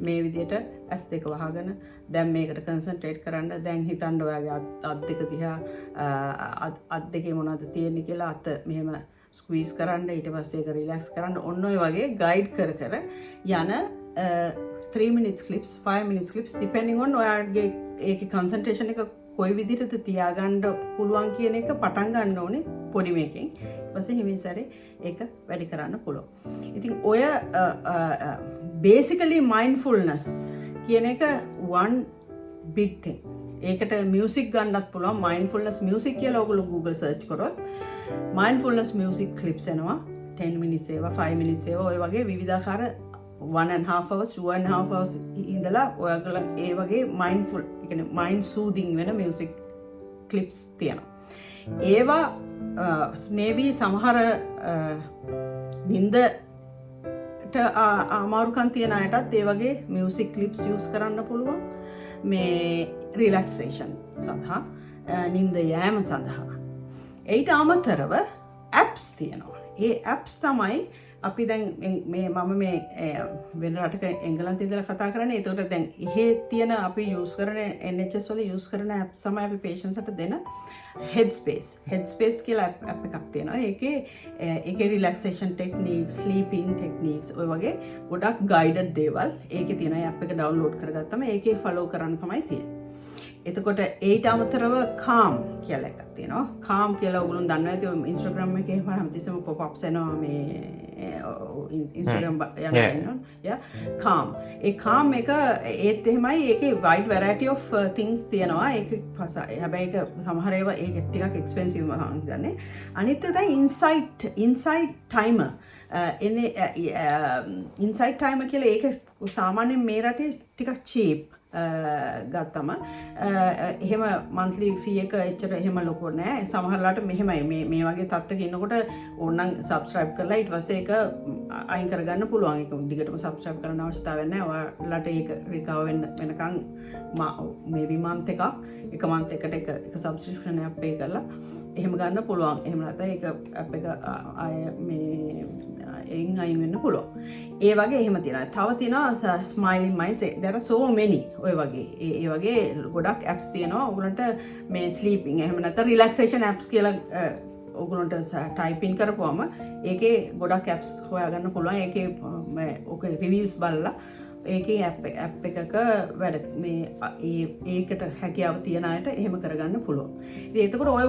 මේ විදිහට ඇස් දෙක වහගෙන දැන් මේකට කන්සන්ට්‍රේට් කරන්න. දැන් හිතන්න ඔයාගේ අත් දෙක දිහා අත් දෙකේ මොනවද තියෙන්නේ කියලා අත මෙහෙම ස්ක්වීස් කරන්න. ඊට පස්සේ ඒක රිලැක්ස් කරන්න. ඔන්න ඔය වගේ ගයිඩ් කර යන 3 minutes clips, 5 minutes clips depending on ඔයාගේ ඒකේ කන්සන්ට්‍රේෂන් එක කොයි විදිහටද තියාගන්න පුළුවන් කියන එක පටන් ගන්න ඕනේ පොඩි මේකෙන්. ඊට පස්සේ හිමින් සැරේ ඒක වැඩි කරන්න පුළුවන්. ඉතින් ඔය basically mindfulness කියන එක one big thing. ඒකට music ගන්නත් පුළුවන්. mindfulness music කියලා ඔයගොල්ලෝ Google search කරොත් mindfulness music clips එනවා. 10 minutes ඒවා, 5 minutes ඒවා, ඔය වගේ විවිධාකාර 1.5 hours, 2.5 hours ඉඳලා ඔයගොල්ලෝ ඒ වගේ mindful, ඒ කියන්නේ mind soothing වෙන music clips තියෙනවා. ඒවා maybe සමහර නින්දට අමාරුකම් තියෙන අයටත් ඒ වගේ music clips use කරන්න පුළුවන් මේ relaxation සඳහා, නින්ද යෑම සඳහා. ඒට අමතරව apps තියෙනවා. ඒ apps තමයි අපි දැන් මේ මම මේ වෙන රටක එංගලන්තේ ඉඳලා කතා කරන්නේ. ඒකට දැන් ඉහි තියෙන අපි use කරන NHS වල use කරන apps තමයි අපි patients ට දෙන Headspace කියලා app එකක් තියෙනවා. ඒකේ relaxation techniques, sleeping techniques ඔය වගේ ගොඩක් guided දේවල් ඒකේ තියෙනවා. app එක download කරගත්තම ඒකේ follow කරන්න තමයි තියෙන්නේ. එතකොට ඒට අමතරව calm කියලා එකක් තියෙනවා. calm කියලා ඔයගොල්ලෝ දන්නවා ඇති Instagram එකේ හැමතිස්සෙම pop ups එනවා මේ ඉන්සුලින් යන කාම් ඒ කාම් එක ඒත් එහෙමයි ඒකේ වයිඩ් වැරයිටි ඔෆ් තිංස් තියෙනවා ඒක හැබැයි ඒක සමහර ඒවා ඒක ටිකක් එක්ස්පෙන්සිව් මම හිතන්නේ අනිත් එක තමයි ඉන්සයිට් ටයිමර් ඉන්සයිට් ටයිමර් කියලා ඒක සාමාන්‍යයෙන් මේ රටේ ටිකක් චීප් ගත්තම එහෙම මන්ත්ලි ෆී එක එච්චර එහෙම ලොකු නෑ සමහරලාට මෙහෙමයි මේ වගේ තත්ත්වයක ඉන්නකොට ඕනනම් සබ්ස්ක්‍රයිබ් කරලා ඊට පස්සේ ඒක අයින් කරගන්න පුළුවන් ඒක දිගටම සබ්ස්ක්‍රයිබ් කරන්න අවශ්‍යතාවයක් නෑ ඔයාලට ඒක රිකවර් වෙනකන් මේබි මන්ත් එක මන්ත් එකට එක සබ්ස්ක්‍රිප්ෂන් එකක් පේ කරලා එහෙම ගන්න පුළුවන් එහෙම නැත්නම් ඒක ඇප් එක ආය මේ එයින් අයින් වෙන්න පුළුවන්. ඒ වගේ එහෙම තියෙනවා. තව තියෙනවා ස්මයිලින් මයින්ඩ්ස් there are so many ඔය වගේ. ඒ වගේ ගොඩක් apps තියෙනවා. ඔයගොල්ලන්ට මේ ස්ලීපින් එහෙම නැත්නම් රිලැක්සේෂන් apps කියලා ඔයගොල්ලන්ට ටයිප් ඉන් කරපුවම ඒකේ ගොඩක් apps හොයාගන්න පුළුවන්. ඒකේ ඔක රිවිව්ස් බලලා ඒකේ ඇප් එකක වැඩ මේ ඒකට හැකියාව තියන අයට එහෙම කරගන්න පුළුවන්. ඉතින් එතකොට ඔය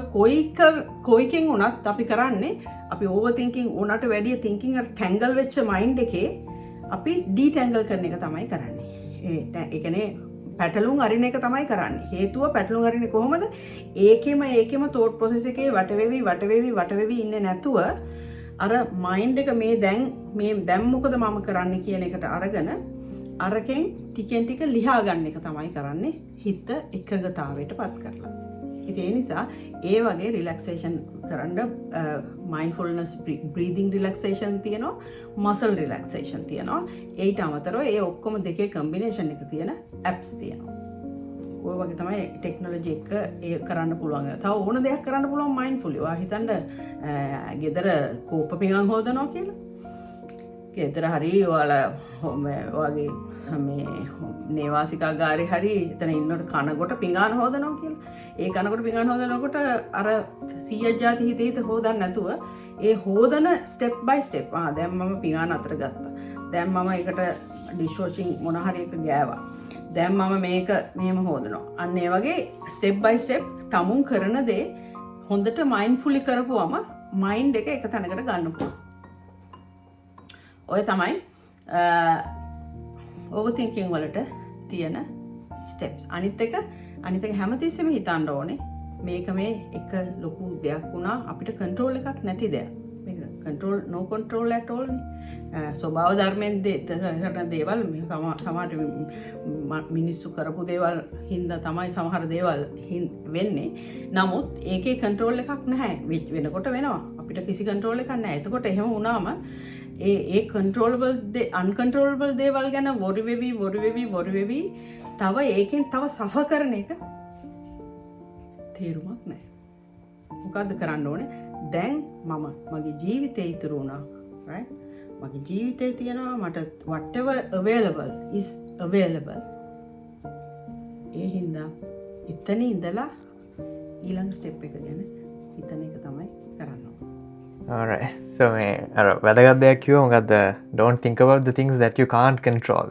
කොයිකෙන් වුණත් අපි කරන්නේ අපි ඕවර් තින්කින් උනට වැඩිය තින්කින් අර ටැන්ගල් වෙච්ච මයින්ඩ් එකේ අපි ඩීටැන්ගල් කරන එක තමයි කරන්නේ. ඒ කියන්නේ පැටලුම් අරින එක තමයි කරන්නේ. හේතුව පැටලුම් අරින්නේ කොහොමද? ඒකෙම thought process එකේ වටවෙවි ඉන්නේ නැතුව අර මයින්ඩ් එක මේ දැන් මොකද මම කරන්නේ කියන එකට අරගෙන අරකෙන් ටිකෙන් ටික ලියා ගන්න එක තමයි කරන්නේ හිත එකගතාවයට පත් කරලා. ඉතින් ඒ නිසා ඒ වගේ රිලැක්සේෂන් කරන්න මයින්ඩ්ෆුල්නස් බ්‍රීතිං රිලැක්සේෂන් තියෙනවා මසල් රිලැක්සේෂන් තියෙනවා ඒට අමතරව ඒ ඔක්කොම දෙකේ කම්බිනේෂන් එක තියෙන ඇප්ස් තියෙනවා. ඔය වගේ තමයි ටෙක්නොලොජි එක ඒ කරන්න පුළුවන්. තව ඕන දෙයක් කරන්න පුළුවන් මයින්ඩ්ෆුලි. ඔයා හිතන්න ගෙදර කෝප පිඟන් හොදනවා කියලා. ගෙදර හරි ඔයාලා වගේ මේ නේවාසිකාගාරේ හරි එතන ඉන්නකොට කනකොට පිඟාන හොදනවා කියලා. ඒ කනකොට පිඟාන හොදනකොට අර 100 ಜಾති හිතේ හොදන්න නැතුව ඒ හොදන ස්ටෙප් බයි ස්ටෙප් දැන් මම පිඟාන අතර ගත්තා. දැන් මම ඒකට ඩිෂ් වොෂින් මොන හරි එක ගෑවා. දැන් මම මේක මෙහෙම හොදනවා. අන්න ඒ වගේ ස්ටෙප් බයි ස්ටෙප් තමුන් කරන දේ හොඳට මයින්ඩ්ෆුලි කරපුවම මයින්ඩ් එක එක තැනකට ගන්න පුළුවන්. ඔය තමයි ඕවර්තින්කින් වලට තියෙන ස්ටෙප්ස්. අනිත් එක හැමතිස්සෙම හිතන්න ඕනේ මේක මේ එක ලොකු දෙයක් වුණා අපිට කන්ට්‍රෝල් එකක් නැති දෙයක්. මේක control no control at all නේ. ස්වභාව ධර්මයෙන් කරන දේවල් සමහරට මිනිස්සු කරපු දේවල් හින්දා තමයි සමහර දේවල් වෙන්නේ. නමුත් ඒකේ කන්ට්‍රෝල් එකක් නැහැ. වෙනකොට වෙනවා. අපිට කිසි කන්ට්‍රෝල් එකක් නැහැ. එතකොට එහෙම වුණාම ඒ කන්ට්‍රෝලබල් අන්කන්ට්‍රෝලබල් දේවල් ගැන වොරි වෙවි තව ඒකෙන් තව සෆර් කරන එක තේරුමක් නැහැ. මොකද්ද කරන්න ඕනේ? දැන් මම මගේ ජීවිතේ ඉතුරු වුණා. right? මගේ ජීවිතේ තියෙනවා මට whatever available is available. ඒ හින්දා එතන ඉඳලා ඊළඟ ස්ටෙප් එක ගැන හිතන එක තමයි කරන්න ඕනේ. Alright, so මේ අර වැදගත් දෙයක් කිව්ව මොකද්ද? Don't think about the things that you can't control.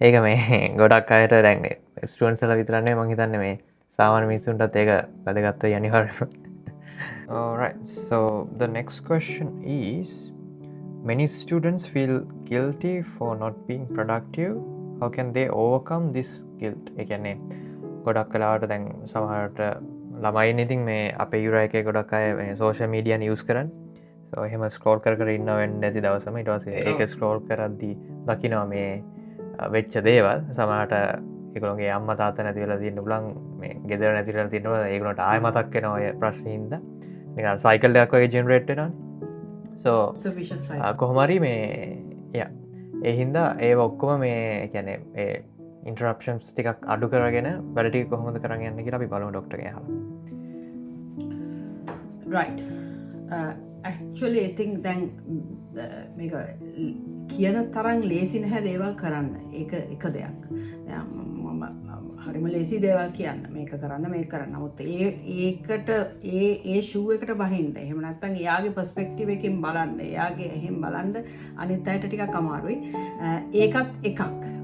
ඒක මේ ගොඩක් අයට දැන් ස්ටුඩන්ට්ස් ලා විතර නෙවෙයි මම හිතන්නේ මේ සාමාන්‍ය මිනිස්සුන්ටත් ඒක වැදගත් වෙයි අනිවාර්යයෙන්ම. Alright, so the next question is many students feel guilty for not being productive. How can they overcome this guilt? ඒ කියන්නේ ගොඩක් වෙලාවට දැන් සමහරට ළමයින් ඉතින් මේ අපේ යුරා එකේ ගොඩක් අය මේ සෝෂල් මීඩියානේ යූස් කරන්නේ. So එහෙම ස්ක්‍රෝල් කර ඉන්නව වෙන්නේ නැති දවසම ඊට පස්සේ ඒක ස්ක්‍රෝල් කරද්දී දකිනවා මේ වෙච්ච දේවල් සමහරට ඒගොල්ලෝගේ අම්මා තාත්තා නැති වෙලා තියෙන්න පුළුවන් මේ ගෙදර නැති වෙලා තියෙනවා ඒගොල්ලන්ට ආයෙ මතක් වෙනවා ඔය ප්‍රශ්නේ හින්දා නිකන් සයිකල් එකක් වගේ ජෙනරේට් වෙනවනේ. So කොහොම හරි මේ ඒ හින්දා ඒව ඔක්කොම මේ කියන්නේ ඒ ඉන්ටරප්ෂන්ස් ටිකක් අඩු කරගෙන වැඩ ටික කොහොමද කරන් යන්නේ කියලා අපි බලමු ડોක්ටර්ගෙන් අහලා. right actually I think දැන් මේක කියන තරම් ලේසි නැහැ දේවල් කරන්න. ඒක එක දෙයක්. මම හරිම ලේසි දේවල් කියන්න මේක කරන්න මේක කරන්න. නමුත් ඒකට ඒ ෂූ එකට බහින්න. එහෙම නැත්නම් එයාගේ පර්ස්පෙක්ටිව් එකෙන් බලන්න. එයාගේ එහෙන් බලන්න අනිත් අයට ටිකක් අමාරුයි. ඒකත් එකක්.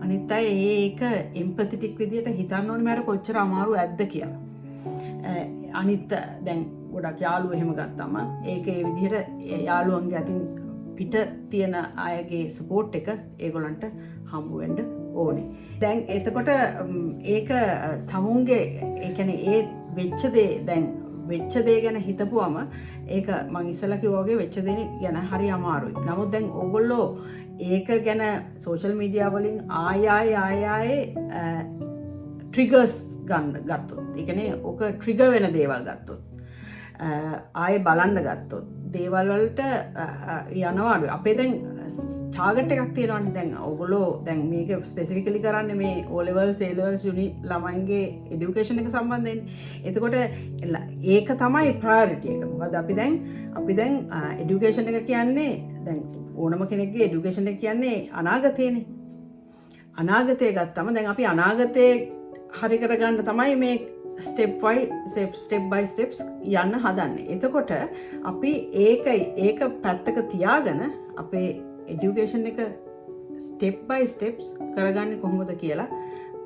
අනිත් අය ඒක එම්පැතටික් විදියට හිතන්න ඕනේ මට කොච්චර අමාරු ඇද්ද කියලා. අනිත් දැන් ගොඩක් යාළුවෝ එහෙම ගත්තම ඒක ඒ විදිහට යාළුවන්ගේ අතින් පිට තියෙන අයගේ සපෝට් එක ඒගොල්ලන්ට හම්බ වෙන්න ඕනේ. දැන් එතකොට ඒක තමුන්ගේ ඒ කියන්නේ ඒ වෙච්ච දේ දැන් වෙච්ච දේ ගැන හිතපුවම ඒක මං ඉස්සෙල්ලා කිව්වා වගේ වෙච්ච දේ ගැන හරි අමාරුයි. නමුත් දැන් ඕගොල්ලෝ ඒක ගැන සෝෂල් මීඩියා වලින් ආයේ ට්‍රිගර්ස් ගත්තොත්, ඒ කියන්නේ ඔක ට්‍රිගර් වෙන දේවල් ගත්තොත්, ආයේ බලන්න ගත්තොත් දේවල් වලට යනවාලු. අපේ දැන් ටාගට් එකක් තියෙනවානේ. දැන් ඔයගොල්ලෝ දැන් මේක ස්පෙસિෆිකලි කරන්නේ මේ O levels A levels uni ළමයින්ගේ এডুকেෂන් එක සම්බන්ධයෙන්. එතකොට ඒක තමයි ප්‍රයොරිටි එක. මොකද අපි දැන් এডুকেෂන් එක කියන්නේ දැන් ඕනම කෙනෙක්ගේ এডুকেෂන් එක කියන්නේ අනාගතේනේ. අනාගතය ගත්තම දැන් අපි අනාගතේ හරි කරගන්න තමයි මේ ස්ටෙප් බයි ස්ටෙප්ස් යන්න හදන්නේ. එතකොට අපි ඒක පැත්තක තියාගෙන අපේ එඩියුකේෂන් එක ස්ටෙප් බයි ස්ටෙප්ස් කරගන්නේ කොහොමද කියලා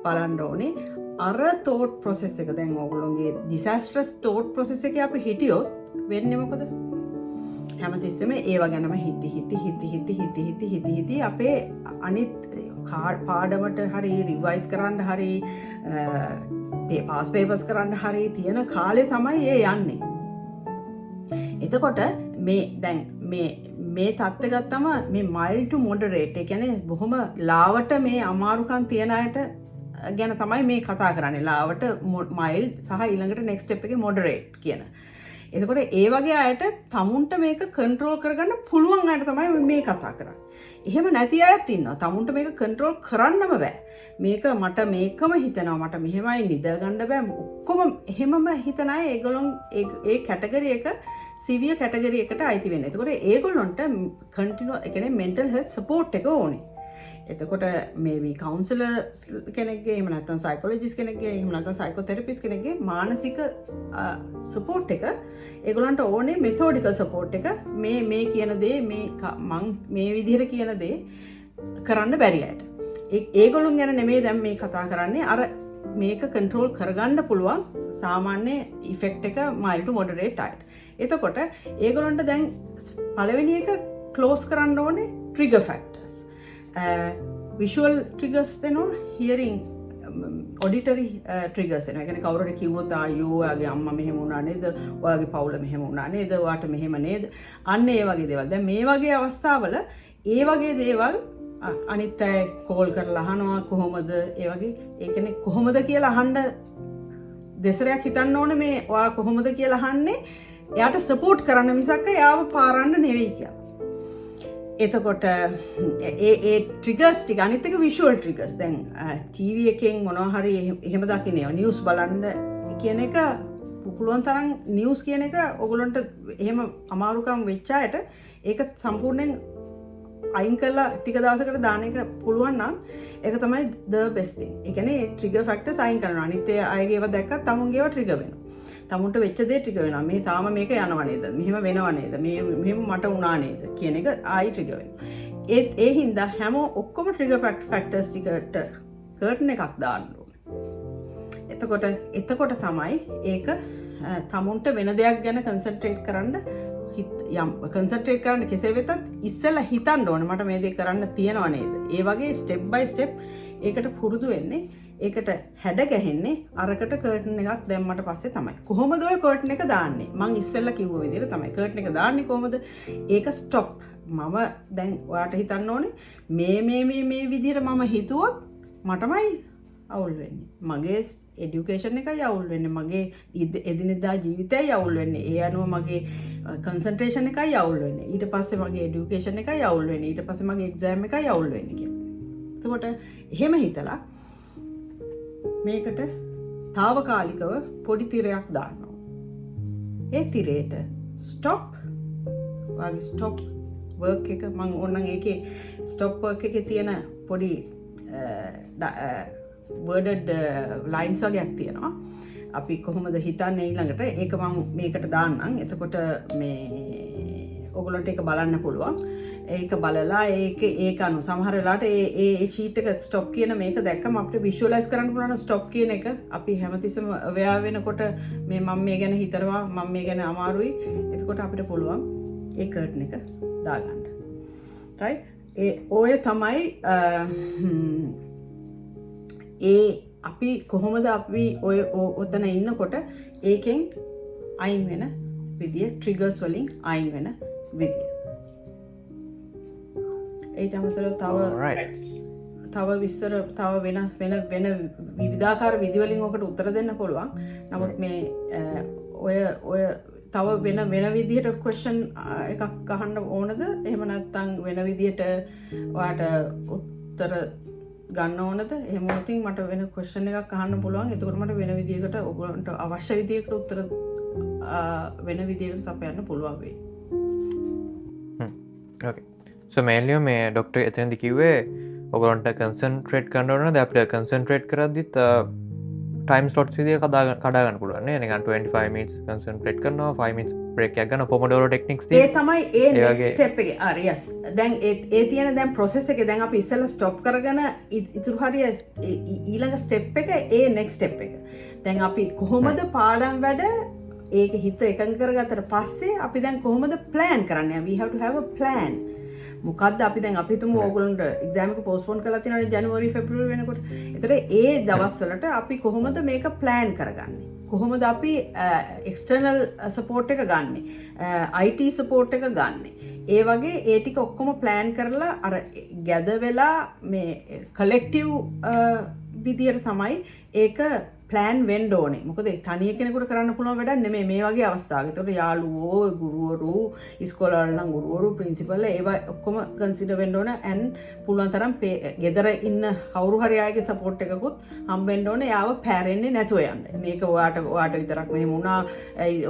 බලන්න ඕනේ. අර තෝට් ප්‍රොසෙස් එක දැන් ඕගොල්ලෝගේ ඩිසාස්ට්‍රස් තෝට් ප්‍රොසෙස් එකේ අපි හිටියොත් වෙන්නේ මොකද? හැමතිස්සෙම ඒව ගැනම හිති අපේ අනිත් පාඩමට හරි රිවයිස් කරන්න හරි පාස් පේපර්ස් කරන්න හරි තියෙන කාලේ තමයි ඒ යන්නේ. එතකොට මේ තත්ත්වය ගත්තම මේ mild to moderate, ඒ කියන්නේ බොහොම ලාවට මේ අමාරුකම් තියන අයට ගැන තමයි මේ කතා කරන්නේ. ලාවට mild සහ ඊළඟට next step එකේ moderate කියන. එතකොට ඒ වගේ අයට තමුන්ට මේක කන්ට්‍රෝල් කරගන්න පුළුවන් අයට තමයි මේ කතා කරන්නේ. එහෙම නැති අයත් ඉන්නවා. තමුන්ට මේක කන්ට්‍රෝල් කරන්නම බෑ. මට මේකම හිතනවා, මට මෙහෙමයි නිද ගන්න බෑ. ඔක්කොම එහෙමම හිතන අය ඒගොල්ලොන් ඒ කැටගරි එක සිවියර් කැටගරි එකට අයිති වෙන්නේ. එතකොට ඒගොල්ලොන්ට කන්ටිනියු ඒ කියන්නේ මෙන්ටල් හෙල්ත් සපෝට් එක ඕනේ. එතකොට මේවි කවුන්සලර්ස් කෙනෙක්ගේ, එහෙම නැත්නම් සයිකොලොජිස්ට් කෙනෙක්ගේ, එහෙම නැත්නම් සයිකෝതെරපිස්ට් කෙනෙක්ගේ මානසික සපෝට් එක ඒගොල්ලන්ට ඕනේ. මෙතොඩිකල් සපෝට් එක මේ කියන දේ මං මේ විදිහට කියන දේ කරන්න බැරි අයට. ඒගොල්ලොන් ගැන නෙමෙයි දැන් මේ කතා කරන්නේ. අර මේක කන්ට්‍රෝල් කරගන්න පුළුවන් සාමාන්‍ය ඉෆෙක්ට් එක mild to moderate අයට. එතකොට ඒගොල්ලන්ට දැන් පළවෙනි එක ක්ලෝස් කරන්න ඕනේ ට්‍රිගර් ෆැක්ටර්ස්. විෂුවල් ට්‍රිගර්ස් දෙනවා, හියරින් ඔඩිටරි ට්‍රිගර්ස් එනවා. ඒ කියන්නේ කවුරු හරි කිව්වොත් ආයෝ ඔයාගේ අම්මා මෙහෙම වුණා නේද, ඔයාගේ පවුල මෙහෙම වුණා නේද, ඔයාට මෙහෙම නේද, අන්න ඒ වගේ දේවල්. දැන් මේ වගේ අවස්ථාවල ඒ වගේ දේවල් අනිත් අය කෝල් කරලා අහනවා කොහොමද, ඒ වගේ ඒ කියන්නේ කොහොමද කියලා අහන්න දෙසරයක් හිතන්න ඕනේ. මේ ඔයා කොහොමද කියලා අහන්නේ එයාට සපෝට් කරන්න මිසක් එයාව පාරන්න නෙවෙයි කියලා. එතකොට ඒ ට්‍රිගර්ස් ටික අනිත් එක විෂුවල් ට්‍රිගර්ස්. දැන් ටීවී එකෙන් මොනවා හරි එහෙම දකින්නේ නිවුස් බලන්න කියන එක පුළුවන් තරම් නිවුස් කියන එක ඔයගොල්ලන්ට එහෙම අමාරුකම් වෙච්ච අයට ඒක සම්පූර්ණයෙන් අයින් කරලා ටික දවසකට දාන එක පුළුවන් නම් ඒක තමයි the best thing. ඒ කියන්නේ ට්‍රිගර් ෆැක්ටර්ස් අයින් කරනවා. අනිත් අයගේ ඒවා දැක්කත් තමුන්ගේව ට්‍රිගර් වෙනවා. තමුන්ට වෙච්ච දේ ට්‍රිගර් වෙනවා. මේ තාම මේක යනවා නේද? මෙහෙම වෙනව නේද? මෙහෙම මට වුණා නේද? කියන එක ආයි ට්‍රිගර් වෙනවා. ඒ හින්දා හැම ඔක්කොම ට්‍රිගර් ෆැක්ටර්ස් ටිකට කර්ටන් එකක් දාන්න ඕනේ. එතකොට තමයි ඒක තමුන්ට වෙන දෙයක් ගැන කන්සන්ට්‍රේට් කරන්න කන්සන්ට්‍රේට් කරන්න කෙසේ වෙතත් ඉස්සෙල්ලා හිතන්න ඕනේ මට මේ දේ කරන්න තියෙනව නේද? ඒ වගේ ස්ටෙප් බයි ස්ටෙප් ඒකට පුරුදු වෙන්නේ. ඒකට හැඩ ගැහෙන්නේ අරකට කර්ටන් එකක් දැම්මට පස්සේ තමයි. කොහොමද ඔය කර්ටන් එක දාන්නේ? මං ඉස්සෙල්ලා කිව්ව විදිහට තමයි කර්ටන් එක දාන්නේ. කොහොමද? ඒක ස්ටොප්. මම දැන් ඔයාට හිතන්න ඕනේ මේ විදිහට මම හිතුවොත් මටමයි අවුල් වෙන්නේ. මගේ එඩියුකේෂන් එකයි අවුල් වෙන්නේ. මගේ එදිනෙදා ජීවිතයයි අවුල් වෙන්නේ. ඒ අනුව මගේ කන්සන්ට්‍රේෂන් එකයි අවුල් වෙන්නේ. ඊට පස්සේ මගේ එඩියුකේෂන් එකයි අවුල් වෙන්නේ. ඊට පස්සේ මගේ එක්සෑම් එකයි අවුල් වෙන්නේ කියලා. එතකොට එහෙම හිතලා මේකට తాවකාලිකව පොඩි තිරයක් දානවා. ඒ තිරේට ස්ටොප් වගේ ස්ටොප් වර්ක් එක මම ඕනනම් ඒකේ ස්ටොප් වර්ක් එකේ තියෙන පොඩි වර්ඩඩ් ලයින්ස් වගේක් තියෙනවා. අපි කොහොමද හිතන්නේ ඊළඟට ඒක මම මේකට දාන්නම්. එතකොට මේ ඔයගොල්ලන්ට ඒක බලන්න පුළුවන්. ඒක බලලා ඒක අනුව සමහර වෙලාවට ඒ ෂීට් එක ස්ටොප් කියන මේක දැක්කම අපිට විෂුවලයිස් කරන්න පුළුවන් ස්ටොප් කියන එක. අපි හැමතිස්සෙම අවයාර වෙනකොට මේ මම මේ ගැන හිතනවා, මම මේ ගැන අමාරුයි. එතකොට අපිට පුළුවන් ඒ කර්ටන් එක දාගන්න. right ඔය තමයි ඒ අපි කොහොමද අපි ඔය ඔතන ඉන්නකොට ඒකෙන් අයින් වෙන විදිය ට්‍රිගර්ස් වලින් අයින් වෙන විදිය ඒට අමතරව තව විස්තර තව වෙන විවිධාකාර විදිවලින් ඔකට උත්තර දෙන්න පුළුවන් නමුත් මේ ඔය තව වෙන විදිහට ක්වෙස්චන් එකක් අහන්න ඕනද එහෙම නැත්නම් වෙන විදිහට ඔයාට උත්තර ගන්න ඕනද එහෙම වුණොත් මට වෙන ක්වෙස්චන් එකක් අහන්න පුළුවන් එතකොට මට වෙන විදිහකට ඔයගොල්ලන්ට අවශ්‍ය විදිහකට උත්තර වෙන විදිහකට සපයන්න පුළුවන් වෙයි. okay so mainly මේ ડોක්ටර් එතනදි කිව්වේ ඔයගොල්ලන්ට කන්සන්ට්‍රේට් කරන්න ඕනද අපිට කන්සන්ට්‍රේට් කරද්දිත් ටයිම් ස්ලොට්ස් විදිය කඩා ගන්න පුළුවන් නේ නිකන් 25 minutes කන්සන්ට්‍රේට් කරනවා 5 minutes break එකක් ගන්න පොමොඩෝරෝ ටෙක්නික්ස් ඒ තමයි ඒ next step එකේ yes දැන් ඒ තියෙන දැන් process එකේ දැන් අපි ඉස්සෙල්ලා stop කරගෙන ඉතුරු හරිය ඊළඟ step එක ඒ next step එක දැන් අපි කොහොමද පාඩම් වැඩ ඒක හිත එකඟ කරගත්තට පස්සේ අපි දැන් කොහොමද plan කරන්නේ we have to have a plan මොකද්ද අපි දැන් අපි තුමු ඕගොල්ලන්ට එක්සෑම් එක පෝස්ට්පෝන් කරලා තියෙනවානේ ජනවාරි ෆෙබ්‍රුවරි වෙනකොට. ඒතර ඒ දවස්වලට අපි කොහොමද මේක ප්ලෑන් කරගන්නේ? කොහොමද අපි එක්ස්ටර්නල් සපෝට් එක ගන්නෙ? IT සපෝට් එක ගන්නෙ? ඒ වගේ ඒ ටික ඔක්කොම ප්ලෑන් කරලා අර ගැද වෙලා මේ කලෙක්ටිව් විදියට තමයි ඒක ප්ලෑන් වෙන්න ඕනේ. මොකද තනිය කෙනෙකුට කරන්න පුළුවන් වැඩක් නෙමෙයි මේ වගේ අවස්ථාවක. ඒතකොට යාළුවෝ, ගුරුවරු, ඉස්කෝලවල නම් ගුරුවරු, ප්‍රින්සිපල් ඒවා ඔක්කොම කන්සිඩර් වෙන්න ඕන and පුළුවන් තරම් ගෙදර ඉන්න කවුරු හරි අයගේ සපෝට් එකකුත් හම්බෙන්න ඕනේ. යාව පැරෙන්නේ නැතුව යන්න. මේක ඔයාට විතරක් මෙහෙම වුණා.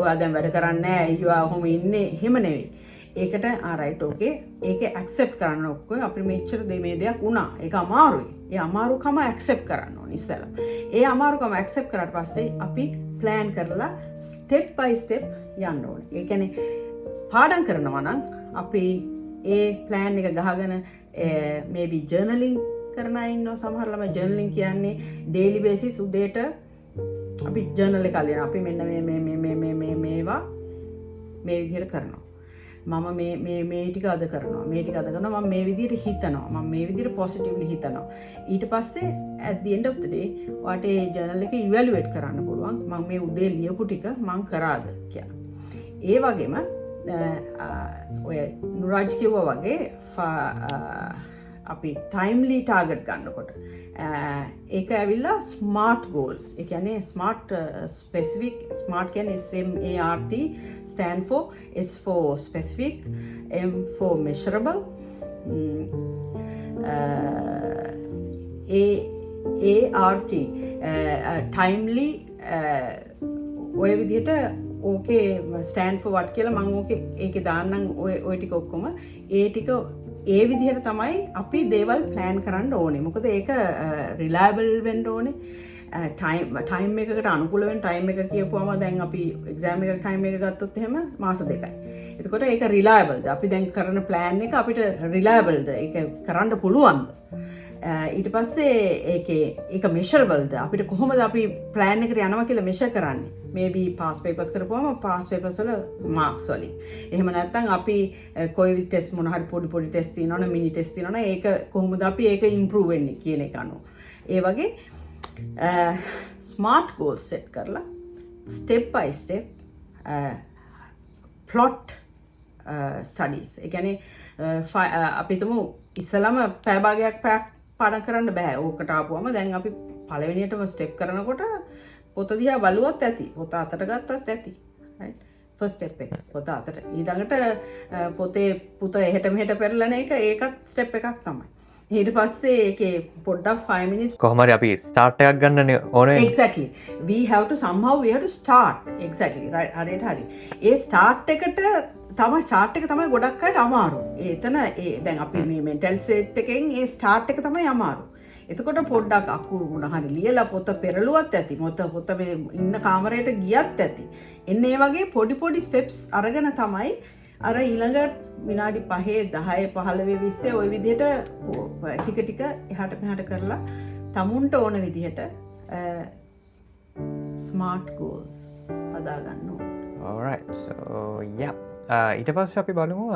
ඔයා දැන් වැඩ කරන්නේ නැහැ. අයියෝ ඔහොම ඉන්නේ. එහෙම නෙවෙයි. ඒකට right okay ඒක accept කරන්න ඔක්කොම අපිට මෙච්චර මේ දෙයක් වුණා ඒක අමාරුයි ඒ අමාරුකම accept කරන්න ඕනේ ඉස්සෙල්ලා ඒ අමාරුකම accept කරාට පස්සේ අපි plan කරලා step by step යන්න ඕනේ ඒ කියන්නේ පාඩම් කරනවා නම් අපි ඒ plan එක ගහගෙන maybe journaling කරන අය ඉන්නවා සමහර ළමයි journaling කියන්නේ daily basis උදේට අපි journal එක ලියනවා අපි මෙන්න මේවා මේ විදිහට කරනවා මම මේ ටික අද කරනවා මේ ටික අද කරනවා මම මේ විදිහට හිතනවා මම මේ විදිහට පොසිටිව්ලි හිතනවා ඊට පස්සේ at the end of the day ඔයාට ඒ ජර්නල් එක ඉවැලුවේට් කරන්න පුළුවන් මම මේ උදේ ලියපු ටික මම කරාද කියලා ඒ වගේම ඔය නුරාජ් කිව්වා වගේ අපි timely target ගන්නකොට ඒක ඇවිල්ලා smart goals ඒ කියන්නේ smart specific smart කියන්නේ SMART stand for S for specific M for measurable ART timely ඔය විදිහට ඕකේ stand for what කියලා මම ඕකේ ඒකේ දාන්නම් ඔය ටික ඔක්කොම ඒ ටික ඒ විදිහට තමයි අපි දේවල් ප්ලෑන් කරන්න ඕනේ. මොකද ඒක රිලයබල් වෙන්න ඕනේ. ටයිම් එකකට අනුකූල වෙන ටයිම් එක කියපුවම දැන් අපි එක්සෑම් එකක ටයිම් එක ගත්තොත් එහෙම මාස 2යි. එතකොට ඒක රිලයබල්ද? අපි දැන් කරන ප්ලෑන් එක අපිට රිලයබල්ද? ඒක කරන්න පුළුවන්ද? ඊට පස්සේ ඒක මෙෂරබල්ද? අපිට කොහොමද අපි ප්ලෑන් එකට යනවා කියලා මෙෂර් කරන්නේ? maybe pass papers කරපුවම pass papers වල marks වලින්. එහෙම නැත්නම් අපි කොයි ටෙස්ට් මොන හරි පොඩි ටෙස්ට් තියෙනවනේ මිනි ටෙස්ට් තියෙනවනේ ඒක කොහොමද අපි ඒක improve වෙන්නේ කියන එක අනුව. ඒ වගේ smart goals set කරලා step by step plot studies. ඒ කියන්නේ අපි තුමු ඉස්සලම පැය භාගයක් පාඩම් කරන්න බෑ. ඕකට ආපුවම දැන් අපි පළවෙනියටම ස්ටෙප් කරනකොට පොත දිහා බලුවත් ඇති. පොත අතට ගත්තත් ඇති. right first step එක. පොත අතට. ඊළඟට පොතේ පුත එහෙට මෙහෙට පෙරලන එක ඒකත් ස්ටෙප් එකක් තමයි. ඊට පස්සේ ඒකේ පොඩ්ඩක් 5 minutes කොහොම හරි අපි ස්ටාර්ට් එකක් ගන්න ඕනේ. exactly we have to somehow we have to start exactly right හරි. ඒ ස්ටාර්ට් එකට තමයි ස්ටාර්ට් එක තමයි ගොඩක් අයට අමාරු. එතන දැන් අපි මේ මෙන්ටල් සෙට් එකෙන් ඒ ස්ටාර්ට් එක තමයි අමාරු. එතකොට පොඩ්ඩක් අකුරු මොන හරි ලියලා පොත පෙරළුවත් ඇති. පොත මේ ඉන්න කාමරයට ගියත් ඇති. එන්න ඒ වගේ පොඩි ස්ටෙප්ස් අරගෙන තමයි අර ඊළඟ විනාඩි 5 10 15 20 ওই විදිහට ටික එහාට මෙහාට කරලා තමුන්ට ඕන විදිහට ස්මාර්ට් ගෝල්ස් හදා ගන්න ඕනේ. alright so yeah ඊට පස්සේ අපි බලමු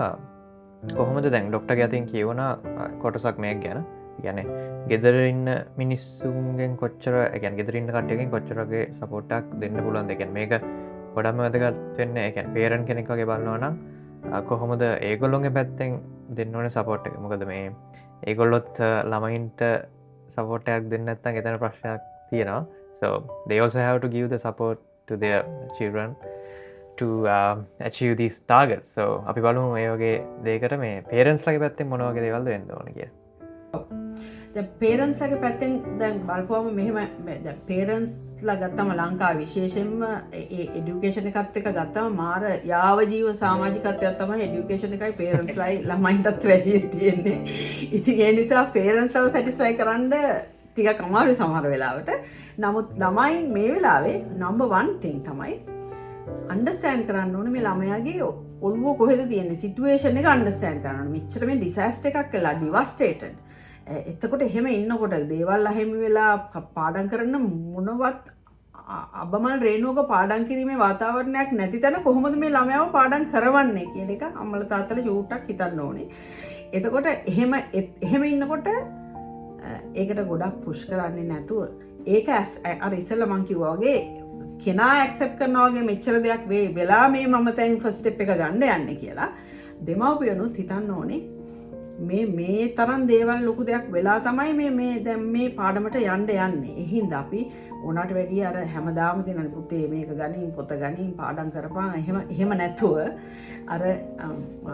කොහොමද දැන් ඩොක්ට ගැතින් කියවන කොටසක් මේක් ගැන ගැන ගෙදරඉන්න මිනිස්සුන්ගෙන් කොච්චර එකන් ගෙදරන්න කටයකින් කොච්චරගේ සපෝට්ටක් දෙන්න පුලන් දෙකැන් මේක ගොඩම වැදගත් වෙන්න එකන් පේරන් කෙනෙක් වගේ බලන්නවනම් කොහොමද ඒගොල්ලොන්ගේ පැත්තෙන් දෙන්න ඕන සපෝට් එක මොකද මේ ඒගොල්ලොත් ළමයින්ට සපෝටයක් දෙන්න ඇත්තන් එතන ප්‍රශ්නයක් තියෙනවා so they also have to give the support to their children to achieve these targets so අපි බලමු මේ වගේ දෙයකට මේ පේරන්ස් ලගේ පැත්තෙන් මොන වගේ දේවල්ද වෙන්න ඕන කියලා පේරන්ස්ලගේ පැත්තෙන් දැන් බලපුවම මෙහෙම පේරන්ස්ලා ගත්තම ලංකා විශේෂයෙන්ම එඩියුකේෂන් එකත් එක ගත්තම මාර යාවජීව සමාජිකත්වයක් තමයි එඩියුකේෂන් එකයි පේරන්ස්ලයි ළමයින්ටත් වැඩි තියෙන්නේ ඉතින් ඒ නිසා පේරන්ස්ලව සැටිස්ෆයි කරන්න ටිකක් අමාරුයි සමහර වෙලාවට නමුත් ළමයි මේ වෙලාවේ number 1 thing තමයි අන්ඩර්ස්ටෑන්ඩ් කරන්න ඕනේ මේ ළමයාගේ ඔළුව කොහෙද තියෙන්නේ සිටුේෂන් එක අන්ඩර්ස්ටෑන්ඩ් කරන්න ඕනේ මෙච්චර මේ ඩිසාස්ටර් එකක් වෙලා ඩිවස්ටේටඩ් එතකොට එහෙම ඉන්නකොට දේවල් අහිමි වෙලා පාඩම් කරන්න මොනවත් අබමල් රේණුවක පාඩම් කිරීමේ වාතාවරණයක් නැති තැන කොහොමද මේ ළමයාව පාඩම් කරවන්නේ කියන එක අම්මලා තාත්තලා චූට්ටක් හිතන්න ඕනේ. එතකොට එහෙම ඉන්නකොට ඒකට ගොඩක් පුෂ් කරන්නේ නැතුව ඒක අර ඉස්සෙල්ලා මං කිව්වා වගේ කෙනා ඇක්සෙප්ට් කරනවා වගේ මෙච්චර දෙයක් වෙලා මේ මම දැන් ෆස්ට් ස්ටෙප් එක ගන්න යන්නේ කියලා දෙමව්පියනුත් හිතන්න ඕනේ මේ තරම් දේවල් ලොකු දෙයක් වෙලා තමයි මේ දැන් මේ පාඩමට යන්න යන්නේ. ඒ හින්දා අපි ඕනට වැඩිය අර හැමදාම දෙන පුතේ මේක ගනින් පොත ගනින් පාඩම් කරපන් එහෙම නැතුව අර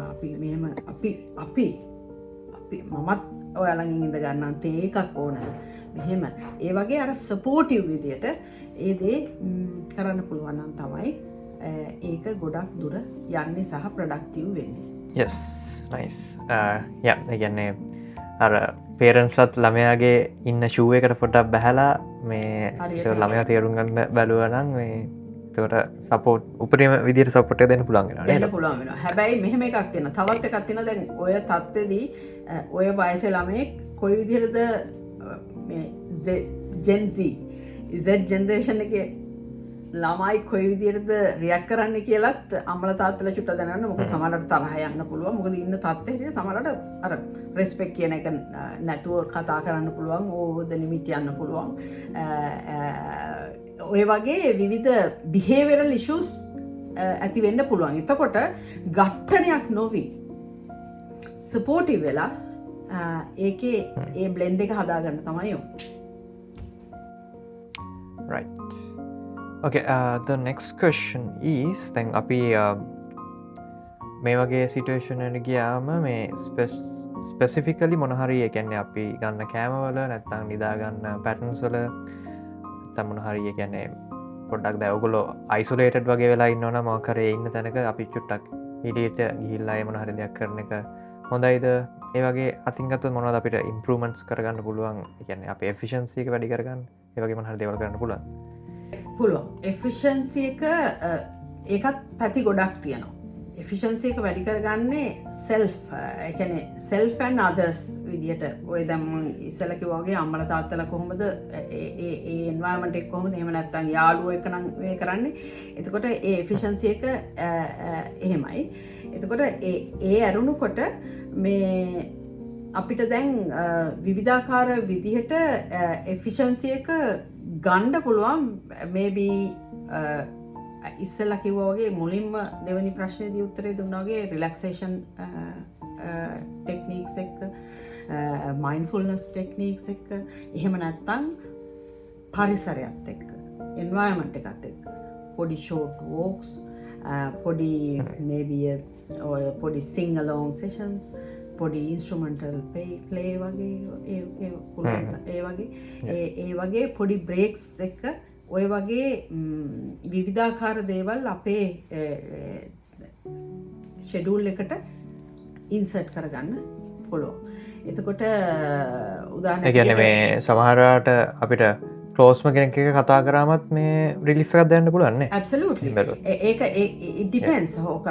අපි මෙහෙම අපි මමත් ඔයාලගෙන් ඉඳ ගන්නම් තේ එකක් ඕනද මෙහෙම ඒ වගේ අර සපෝටිව් විදියට ඒ දේ කරන්න පුළුවන් නම් තමයි ඒක ගොඩක් දුර යන්නේ සහ ප්‍රොඩක්ටිව් වෙන්නේ. yes nice ඒගැන්නේ අර පේරන්ස්ලත් ළමයාගේ ඉන්න ශූව එකට පොටක් බැහලා මේ ළමයා තේරුම් ගන්න බැලුවනම් මේ තොට සපෝට් උපරීම විදිර සපොට දෙන්න පුළන්ගෙන දෙන්න පුළුවන් වෙනවා. හැබැයි මෙහෙම එකක් තියෙන තවත් එකක් තියෙන දැන් ඔය තත්ත්වදී ඔය වයසේ ළමයෙක් කොයි විදිහටද මේ Gen Z ජෙනරේෂන් එකේ ළමයි කොයි විදිහටද රියැක්ට් කරන්න කියලත් අම්මලා තාත්තලා චුට්ට දැනගන්න. මොකද සමහරවිට තරහ යන්න පුළුවන්. මොකද ඉන්න තත්ත්වෙ හැටියට සමහරවිට අර රෙස්පෙක්ට් කියන එක නැතුව කතා කරන්න පුළුවන්. ඕවර් ද ලිමිට් යන්න පුළුවන්. ඔය වගේ විවිධ behavioral issues ඇති වෙන්න පුළුවන්. එතකොට ඝට්ටනයක් නොවි සපෝටිව් වෙලා ඒකේ ඒ බ්ලෙන්ඩ් එක හදාගන්න තමයි right okay the next question is දැන් අපි මේ වගේ සිටුේෂන් එකට ගියාම මේ ස්පෙසිෆිකලි මොනහරි ඒ කියන්නේ අපි ගන්න කෑමවල නැත්නම් නිදා ගන්න පැටර්න්ස් වල නැත්නම් මොනහරි ඒ කියන්නේ පොඩ්ඩක් දැන් ඔයගොල්ලෝ අයිසොලේටඩ් වගේ වෙලා ඉන්නවනම් මොකක් කරේ ඉන්න තැනක අපි චුට්ටක් ඉඩියට ගිහිල්ලා ඒ මොනහරි දෙයක් කරන එක හොඳයිද? ඒ වගේ අතින් ගත්තොත් මොනවද අපිට ඉම්ප්‍රූව්මන්ට්ස් කරගන්න පුළුවන්? ඒ කියන්නේ අපේ එෆිෂියන්සි එක වැඩි කරගන්න ඒ වගේ මොනහරි දේවල් කරන්න පුළුවන්. එෆිෂන්සි එක ඒකත් පැති ගොඩක් තියෙනවා. එෆිෂන්සි එක වැඩි කරගන්නේ සෙල්ෆ් ඇන් අදර්ස් විදියට. ඔය දැන් මම ඉස්සෙල්ලා කිව්වා වගේ අම්මලා තාත්තලා කොහොමද ඒ එන්වයරන්මන්ට් එක කොහොමද එහෙම නැත්නම් යාළුවෝ එක්ක නම් මේ කරන්නේ. එතකොට ඒ එෆිෂන්සි එක එහෙමයි. එතකොට ඒ අරුණුකොට මේ අපිට දැන් විවිධාකාර විදිහට එෆිෂන්සි එක ගන්න පුළුවන්. මේබි ඉස්සෙල්ලා කිව්වා වගේ මුලින්ම දෙවෙනි ප්‍රශ්නේදී උත්තරේ දුන්නා වගේ රිලැක්සේෂන් ටෙක්නික්ස් එක්ක මයින්ඩ්ෆුල්නස් ටෙක්නික්ස් එක්ක එහෙම නැත්නම් පරිසරයත් එක්ක එන්වයරන්මන්ට් එකත් එක්ක පොඩි ෂෝට් වෝක්ස් පොඩි මේබි පොඩි sing along sessions පොඩි ඉන්ස්ට්‍රුමෙන්ටල් ප්ලේ වගේ ඒ වගේ පොඩි බ්‍රේක්ස් එක්ක ඔය වගේ විවිධාකාර දේවල් අපේ ෂෙඩියුල් එකට ඉන්සර්ට් කරගන්න පුළුවන්. එතකොට උදාහරණයක් කියන්නේ මේ සමහරවට අපිට කලෝස්ම කෙනෙක් එක කතා කරාමත් මේ රිලිෆ් එකක් දෙන්න පුළුවන්නේ. absolutely බැලුවොත්. ඒක it depends හෝක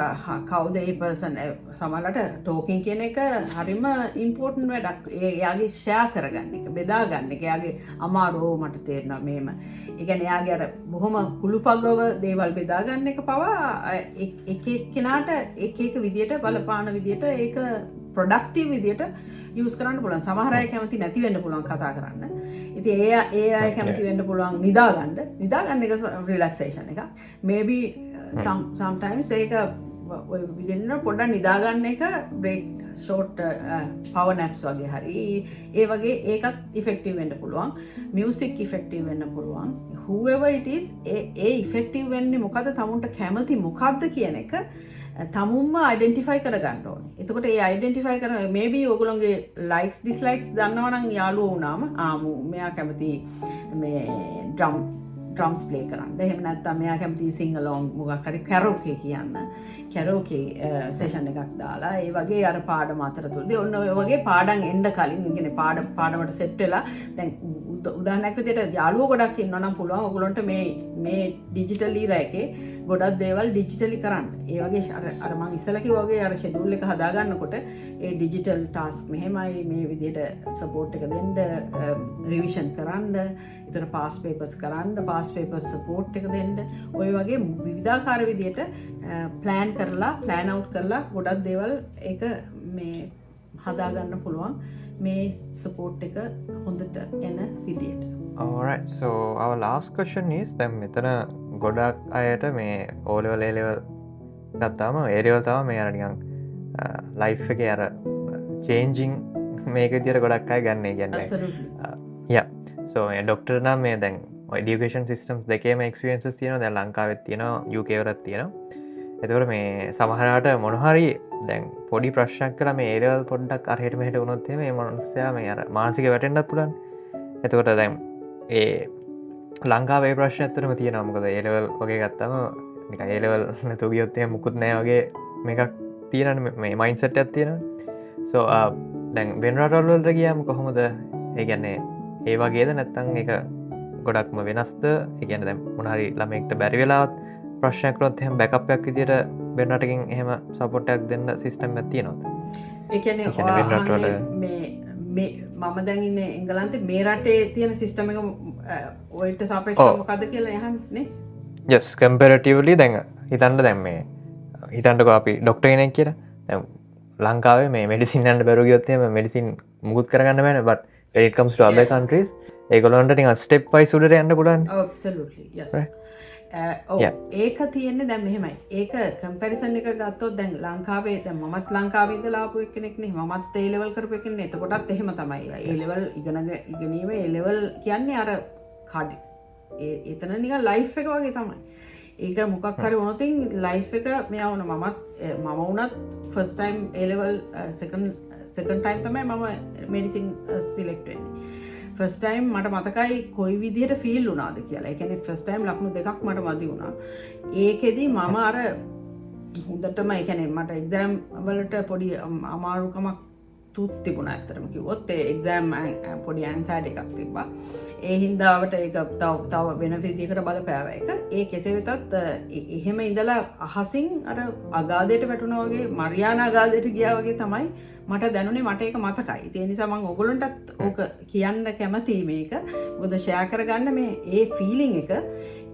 කවුද ඒ පර්සන් සමහරට ටෝකින් කියන එක හරිම ඉම්පෝර්ටන්ට් වැඩක්. එයාගේ ෂෙයා කරගන්න එක, බෙදා ගන්න එක. එයාගේ අමාරුව මට තේරෙනවා මේම. ඒ කියන්නේ එයාගේ අර බොහොම කුළුපගව දේවල් බෙදා ගන්න එක පවා එක එක්කෙනාට එක එක විදියට බලපාන විදියට ඒක ප්‍රොඩක්ටිව් විදියට යූස් කරන්න පුළුවන්. සමහර අය කැමති නැති වෙන්න පුළුවන් කතා කරන්න. ඉතින් ඒ අය කැමති වෙන්න පුළුවන් නිදාගන්න එක රිලැක්සේෂන් එක. maybe sometimes ඒක ඔය විදිහට පොඩ්ඩක් නිදාගන්න එක break short power naps වගේ හරි ඒ වගේ ඒකත් effective වෙන්න පුළුවන්. music effective වෙන්න පුළුවන්. whoever it is A effective වෙන්නේ මොකද, තමුන්ට කැමති මොකද්ද කියන එක තමුන්ම අයිඩෙන්ටිෆයි කරගන්න ඕනේ. එතකොට ඒ අයිඩෙන්ටිෆයි කරන මේබි ඔයගොල්ලෝගේ ලයික්ස් ඩිස්ලයික්ස් දන්නවා නම් යාළුවෝ වුණාම මෙයා කැමති මේ ඩ්‍රම්ස් ප්ලේ කරන්න. එහෙම නැත්නම් මෙයා කැමති සිංග් අලොන්ග් මොකක් හරි කැරෝකේ කියන්න. කැරෝකේ සෙෂන් එකක් දාලා ඒ වගේ අර පාඩම අතරතුරදී ඔන්න ඔය වගේ පාඩම් එන්න කලින් කියන්නේ පාඩමට සෙට් වෙලා දැන් උදාහරණයක් විදිහට යාළුවෝ ගොඩක් ඉන්නවා නම් පුළුවන් ඔයගොල්ලන්ට මේ ඩිජිටල් ඉරා එකේ ගොඩක් දේවල් ඩිජිටලි කරන්න. ඒ වගේ අර මම ඉස්සෙල්ලා කිව්වා වගේ අර ෂෙඩියුල් එක හදාගන්නකොට ඒ ඩිජිටල් ටාස්ක් මෙහෙමයි මේ විදිහට සපෝට් එක දෙන්න, රිවිෂන් කරන්න, ඊතර පාස් පේපර්ස් කරන්න, පාස් පේපර්ස් සපෝට් එක දෙන්න. ඔය වගේ විවිධාකාර විදිහට ප්ලෑන් අවුට් කරලා ගොඩක් දේවල් ඒක මේ හදාගන්න පුළුවන් මේ සපෝට් එක හොඳට එන විදිහට. Alright, so our last question is දැන් මෙතන ගොඩක් අයට මේ O level A level ගත්තාම A level තමයි මේ අර නිකන් life එකේ අර changing මේක විදියට ගොඩක් අය ගන්න. ඒ කියන්නේ absolutely yeah, so මේ ડોක්ටර් නම් මේ දැන් education systems දෙකේම experiences තියෙනවා. දැන් ලංකාවෙත් තියෙනවා, UK වලත් තියෙනවා. එතකොට මේ සමහරවිට මොන හරි දැන් පොඩි ප්‍රශ්නයක් කළා මේ A level පොඩ්ඩක් අරහෙට මෙහෙට වුණොත් එහෙම මේ මනුස්සයා මේ අර මානසික වැටෙන්නත් පුළුවන්. එතකොට දැන් ඒ ලංකාවේ ප්‍රශ්න ඇත්තටම තියෙනවා. මොකද A level වගේ ගත්තම නිකන් A level නැතුව ගියොත් එහෙම මුකුත් නැහැ වගේ මේකක් තියෙනනේ, මේ මයින්ඩ්සෙට් එකක් තියෙනවා. so දැන් වෙන රටවල් වලට ගියාම කොහොමද? ඒ කියන්නේ ඒ වගේද නැත්නම් ඒක ගොඩක්ම වෙනස්ද? ඒ කියන්නේ දැන් මොන හරි ළමයෙක්ට බැරි වෙලාවත් ප්‍රශ්නයක් වුණොත් එහෙම බෑකප් එකක් විදියට වෙන රටකින් එහෙම සපෝට් එකක් දෙන්න සිස්ටම් එකක් තියෙනවද? ඒ කියන්නේ මම දැන් ඉන්නේ එංගලන්තේ, මේ රටේ තියෙන සිස්ටම් එක ඔයිට සාපේක්ෂව මොකද්ද කියලා අහන්නේ? yes, comparatively දැන් හිතන්න දැන් මේ හිතන්නකෝ අපි ඩොක්ටර් කෙනෙක් කියලා. දැන් ලංකාවේ මේ මෙඩිසින් යන්න බැරුව ගියොත් එහෙම මෙඩිසින් මුකුත් කරගන්න බෑනේ. but when it comes to other countries ඒගොල්ලන්ට නිකන් step wise උඩට යන්න පුළුවන්. absolutely yes. ඒක තියෙන්නේ දැන් මෙහෙමයි. ඒක කම්පැරිසන් එක ගත්තොත් දැන් ලංකාවේ දැන් මමත් ලංකාවේ ඉඳලා ආපු එක්කෙනෙක් නේ. මමත් A level කරපු එක්කෙනෙක්. එතකොටත් එහෙම තමයි. A level ඉගෙනීම A level කියන්නේ අර කඩ එතන නිකන් ලයිෆ් එක වගේ තමයි. ඒක මොකක් හරි වුණොතින් ලයිෆ් එක මෙයා වුණ මම වුණත් first time A level second time තමයි මම මෙඩිසින් සිලෙක්ට් වෙන්නේ. ෆස්ට් ටයිම් මට මතකයි කොයි විදිහට ෆීල් වුණාද කියලා. ඒ කියන්නේ ෆස්ට් ටයිම් ලකුණු දෙකක් මට මදි වුණා. ඒකෙදි මම අර හොඳටම ඒ කියන්නේ මට එක්සෑම් වලට පොඩි අමාරුකමක් තිබුණා ඇත්තටම කිව්වොත්. ඒ එක්සෑම් පොඩි ඇන්සයිටි එකක් තිබ්බා. ඒ හින්දාවට ඒක තව වෙන විදිහකට බලපෑවා එක. ඒ කෙසේ වෙතත් එහෙම ඉඳලා අහසින් අර අගාධයට වැටුණා වගේ, මරියානා අගාධයට ගියා වගේ තමයි මට දැනුනේ. මට ඒක මතකයි. ඒ නිසා මම ඔයගොල්ලන්ටත් ඕක කියන්න කැමතියි මේක. මොකද ෂෙයා කරගන්න මේ ඒ ෆීලිං එක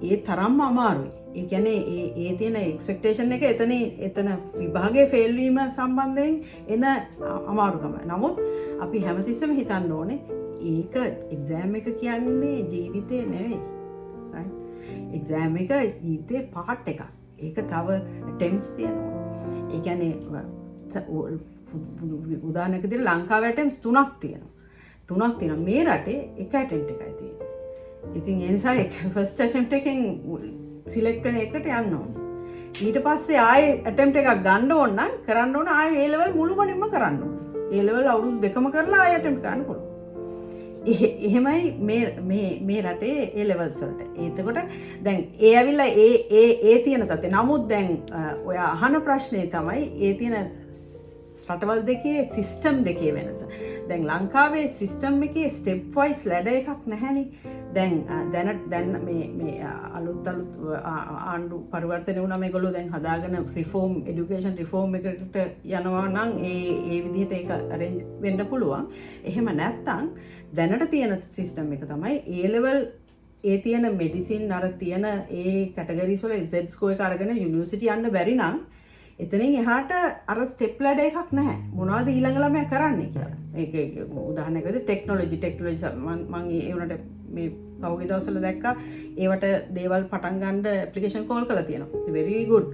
ඒ තරම්ම අමාරුයි. ඒ කියන්නේ ඒ තියෙන එක්ස්පෙක්ටේෂන් එක එතන විභාගයේ ෆේල් වීම සම්බන්ධයෙන් එන අමාරුකම. නමුත් අපි හැමතිස්සෙම හිතන්න ඕනේ ඒක එක්සෑම් එක කියන්නේ ජීවිතේ නෙවෙයි. right? එක්සෑම් එක ජීවිතේ පාර්ට් එකක්. ඒක තව ටෙන්ස් තියෙනවා. ඒ කියන්නේ උදාහරණයක් විදිහට ලංකාවේ ඇටෙම්ස් 3ක් තියෙනවා. මේ රටේ එක ඇටෙම්ප් එකයි තියෙන්නේ. ඉතින් ඒ නිසා ෆස්ට් ඇටෙම්ප් එකෙන් සිලෙක්ට් වෙන එකට යන්න ඕනේ. ඊට පස්සේ ආයේ ඇටෙම්ප් එකක් ගන්න ඕන නම් කරන්න ඕන ආයේ A level මුළුමනින්ම කරන්න ඕනේ. A level අවුරුදු 2ම කරලා ආයේ ඇටෙම්ප් ගන්න පුළුවන්. එහෙමයි මේ රටේ A levels වලට. එතකොට දැන් ඒ ඇවිල්ලා ඒ තියෙන තත්ත්වේ. නමුත් දැන් ඔය අහන ප්‍රශ්නේ තමයි ඒ තියෙන රටවල් දෙකේ සිස්ටම් දෙකේ වෙනස. දැන් ලංකාවේ සිස්ටම් එකේ ස්ටෙප් වයිස් ලැඩර් එකක් නැහැනේ. දැන් මේ අලුත් ආණ්ඩු පරිවර්තනය වුණා මේගොල්ලෝ දැන් හදාගෙන රිෆෝම් এডুকেෂන් රිෆෝම් එකකට යනවා නම් ඒ විදිහට ඒක අරේන්ජ් වෙන්න පුළුවන්. එහෙම නැත්නම් දැනට තියෙන සිස්ටම් එක තමයි A level ඒ තියෙන මෙඩිසින් අර තියෙන ඒ කැටගරිස් වල Z ස්කෝර් එක අරගෙන යුනිවර්සිටි යන්න බැරි නම් එතනින් එහාට අර ස්ටෙප් ලැඩර් එකක් නැහැ. මොනවද ඊළඟ ළමයා කරන්නේ කියලා. මේක උදාහරණයක් විදිහට ටෙක්නොලොජි මම ඒ උනට මේ පහුගිය දවස්වල දැක්කා ඒවට දේවල් පටන් ගන්න ඇප්ලිකේෂන් කෝල් කරලා තියෙනවා. very good.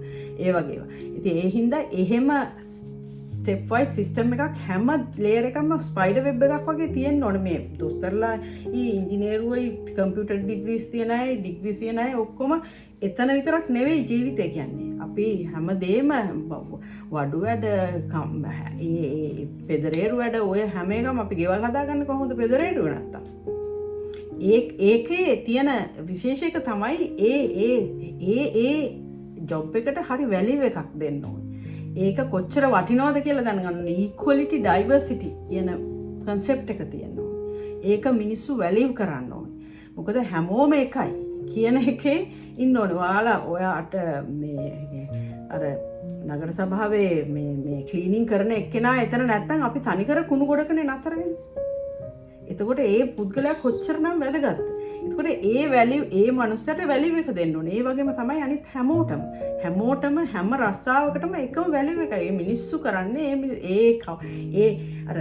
ඒ වගේ ඒවා. ඉතින් ඒ හින්දා එහෙම ස්ටෙප් වයිස් සිස්ටම් එකක් හැම ලේයර් එකක්ම ස්පයිඩර් වෙබ් එකක් වගේ තියෙන්න ඕනේ. මේ දොස්තරලා ඉංජිනේරුවෝයි කම්පියුටර් ඩිග්‍රීස් තියන අය ඩිග්‍රීස් තියන අය ඔක්කොම එතන විතරක් නෙවෙයි ජීවිතය කියන්නේ. අපි හැමදේම වඩු වැඩ පෙදරේරු වැඩ ඔය හැම එකම අපි ගෙවල් හදාගන්න කොහොමද පෙදරේරුව නැත්තම්. ඒකේ තියෙන විශේෂ එක තමයි ඒ ජොබ් එකට හරි වැලියු එකක් දෙන්න ඕනේ. ඒක කොච්චර වටිනවද කියලා දැනගන්න ඕනේ. ඉක්වලිටි ඩයිවර්සිටි කියන කන්සෙප්ට් එක තියෙනවා. ඒක මිනිස්සු වැලියු කරන්න ඕනේ. මොකද හැමෝම එකයි කියන එකේ ඉන්න ඕනේ. ඔයාට මේ අර නගර සභාවේ මේ ක්ලීනින් කරන එක්කෙනා එතන නැත්තම් අපි තනිකර කුණු ගොඩකනේ නතර වෙන්නේ. එතකොට ඒ පුද්ගලයා කොච්චරනම් වැදගත්ද? එතකොට ඒ වැලියු ඒ මනුස්සයට වැලියු එක දෙන්න ඕනේ. ඒ වගේම තමයි අනිත් හැමෝටම හැම රස්සාවකටම එකම වැලියු එකයි. මේ මිනිස්සු කරන්නේ ඒ අර